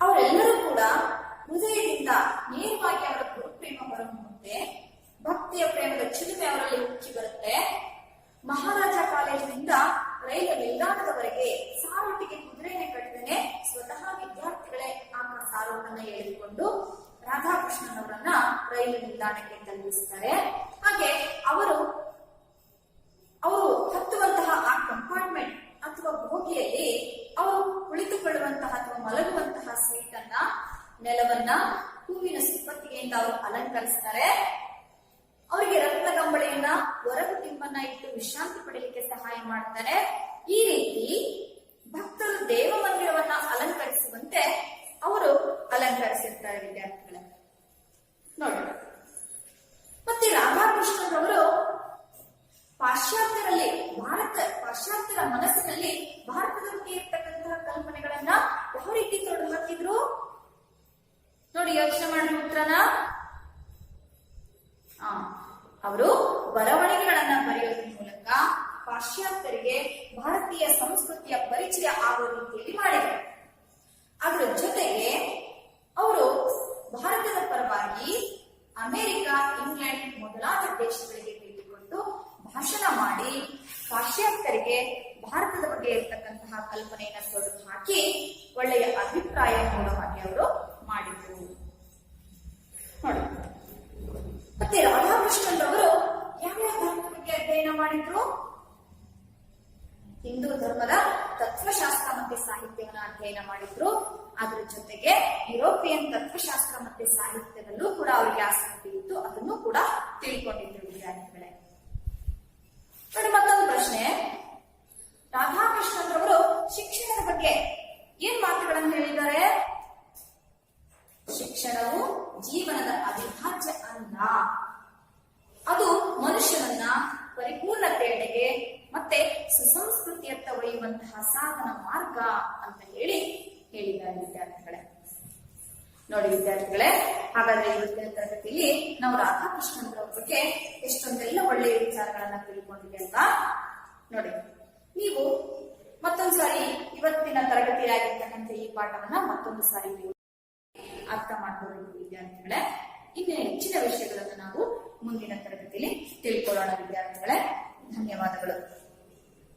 ಅವರೆಲ್ಲರೂ ಕೂಡ ಹೃದಯದಿಂದ ನೇರವಾಗಿ ಅವರ ಗುರುಪ್ರೇಮ ಹೊರಹೊಮ್ಮುತ್ತೆ, ಭಕ್ತಿಯ ಪ್ರೇಮದ ಚಿಲುಮೆ ಅವರಲ್ಲಿ ಉಕ್ಕಿ ಬರುತ್ತೆ. ಮಹಾರಾಜ ಕಾಲೇಜಿನಿಂದ ರೈಲು ನಿಲ್ದಾಣದವರೆಗೆ ಸಾರೋಟಿಗೆ ಕುದುರೆನೆ ಕಟ್ಟಿದ್ದೇನೆ ಸ್ವತಃ ವಿದ್ಯಾರ್ಥಿಗಳೇ ಆ ಸಾರೋಟನ್ನ ಎಳೆದುಕೊಂಡು ರಾಧಾಕೃಷ್ಣನ್ ಅವರನ್ನ ರೈಲು ನಿಲ್ದಾಣಕ್ಕೆ ತಲುಪಿಸ್ತಾರೆ. ಹಾಗೆ ಅವರು ಹತ್ತುವಂತಹ ಆ ಕಂಪಾರ್ಟ್ಮೆಂಟ್ ಅಥವಾ ಬೋಗಿಯಲ್ಲಿ ಅವರು ಕುಳಿತುಕೊಳ್ಳುವಂತಹ ಅಥವಾ ಮಲಗುವಂತಹ ಸೀಟನ್ನ, ನೆಲವನ್ನ ಹೂವಿನ ಸುಪ್ಪತ್ತಿಗೆಯಿಂದ ಅವರು ಅಲಂಕರಿಸ್ತಾರೆ. ವಿಶ್ರಾಂತಿ ಪಡೆಯಲಿಕ್ಕೆ ಸಹಾಯ ಮಾಡ್ತಾರೆ. ಈ ರೀತಿ ಭಕ್ತರು ದೇವ ಮಂದಿರವನ್ನ ಅಲಂಕರಿಸುವಂತೆ ಅವರು ಅಲಂಕರಿಸಿರ್ತಾರೆ ವಿದ್ಯಾರ್ಥಿಗಳೇ. ನೋಡಿ, ಮತ್ತೆ ರಾಧಾಕೃಷ್ಣರವರು ಪಾಶ್ಚಾತ್ಯರ ಮನಸ್ಸಿನಲ್ಲಿ ಭಾರತದ ಬಗ್ಗೆ ಇರ್ತಕ್ಕಂತಹ ಕಲ್ಪನೆಗಳನ್ನ ಯಾವ ರೀತಿ ತೊಡೆದು ಹಾಕಿದ್ರು ನೋಡಿ, ಯೋಚನೆ ಮಾಡಿ ಉತ್ತರನ. ಅವರು ಬರವಣಿಗೆಗಳನ್ನ ಬರೆಯೋದ್ರ ಮೂಲಕ ಪಾಶ್ಚಾತ್ಯರಿಗೆ ಭಾರತೀಯ ಸಂಸ್ಕೃತಿಯ ಪರಿಚಯ ಆಗೋ ರೀತಿಯಲ್ಲಿ ಮಾಡಿದರು. ಅದರ ಜೊತೆಗೆ ಅವರು ಭಾರತದ ಪರವಾಗಿ ಅಮೆರಿಕ, ಇಂಗ್ಲೆಂಡ್ ಮೊದಲಾದ ದೇಶಗಳಿಗೆ ಭೇಟಿ ಕೊಟ್ಟು ಭಾಷಣ ಮಾಡಿ ಪಾಶ್ಚಾತ್ಯರಿಗೆ ಭಾರತದ ಬಗ್ಗೆ ಇರತಕ್ಕಂತಹ ಕಲ್ಪನೆಯನ್ನು ತೊಡೆದು ಹಾಕಿ ಒಳ್ಳೆಯ ಅಭಿಪ್ರಾಯ ಮೂಡೋ ಹಾಗೆ ಅವರು ಮಾಡಿದ್ರು ನೋಡಿ. ಮತ್ತೆ ರಾಧಾಕೃಷ್ಣರವರು ಯಾವ್ಯಾವ ಧರ್ಮದ ಬಗ್ಗೆ ಅಧ್ಯಯನ ಮಾಡಿದ್ರು? ಹಿಂದೂ ಧರ್ಮದ ತತ್ವಶಾಸ್ತ್ರ ಮತ್ತೆ ಸಾಹಿತ್ಯವನ್ನ ಅಧ್ಯಯನ ಮಾಡಿದ್ರು. ಅದರ ಜೊತೆಗೆ ಯುರೋಪಿಯನ್ ತತ್ವಶಾಸ್ತ್ರ ಮತ್ತೆ ಸಾಹಿತ್ಯದಲ್ಲೂ ಕೂಡ ಅವರಿಗೆ ಆಸಕ್ತಿ ಇತ್ತು, ಅದನ್ನು ಕೂಡ ತಿಳ್ಕೊಂಡಿದ್ರು ವಿದ್ಯಾರ್ಥಿಗಳೇ. ನೋಡಿ, ಮತ್ತೊಂದು ಪ್ರಶ್ನೆ, ರಾಧಾಕೃಷ್ಣರವರು ಶಿಕ್ಷಣದ ಬಗ್ಗೆ ಏನ್ ಮಾತುಗಳನ್ನು ಹೇಳಿದ್ದಾರೆ? ಶಿಕ್ಷಣವು ಜೀವನದ ಅವಿಭಾಜ್ಯ ಅಲ್ಲ, ಅದು ಮನುಷ್ಯನನ್ನ ಪರಿಪೂರ್ಣತೆಯೆಡೆಗೆ ಮತ್ತೆ ಸುಸಂಸ್ಕೃತಿಯತ್ತ ಒಯ್ಯುವಂತಹ ಸಾಧನ ಮಾರ್ಗ ಅಂತ ಹೇಳಿದ್ದಾರೆ ವಿದ್ಯಾರ್ಥಿಗಳೇ. ನೋಡಿ ವಿದ್ಯಾರ್ಥಿಗಳೇ, ಹಾಗಾದ್ರೆ ಇವತ್ತಿನ ತರಗತಿಯಲ್ಲಿ ನಾವು ರಾಧಾಕೃಷ್ಣರವರ ಬಗ್ಗೆ ಎಷ್ಟೊಂದೆಲ್ಲ ಒಳ್ಳೆಯ ವಿಚಾರಗಳನ್ನ ತಿಳ್ಕೊಂಡಿದೆ ಅಲ್ವಾ? ನೋಡಿ, ನೀವು ಮತ್ತೊಂದು ಸಾರಿ ಇವತ್ತಿನ ತರಗತಿಯಾಗಿರ್ತಕ್ಕಂಥ ಈ ಪಾಠವನ್ನ ಮತ್ತೊಂದು ಸಾರಿ ನೀವು ಅರ್ಥ ಮಾಡ್ಕೋಬೇಕು ವಿದ್ಯಾರ್ಥಿಗಳೇ. ಇನ್ನು ಹೆಚ್ಚಿನ ವಿಷಯಗಳನ್ನು ನಾವು ಮುಂದಿನ ತರಗತಿಯಲ್ಲಿ ತಿಳ್ಕೊಳ್ಳೋಣ ವಿದ್ಯಾರ್ಥಿಗಳೇ. ಧನ್ಯವಾದಗಳು.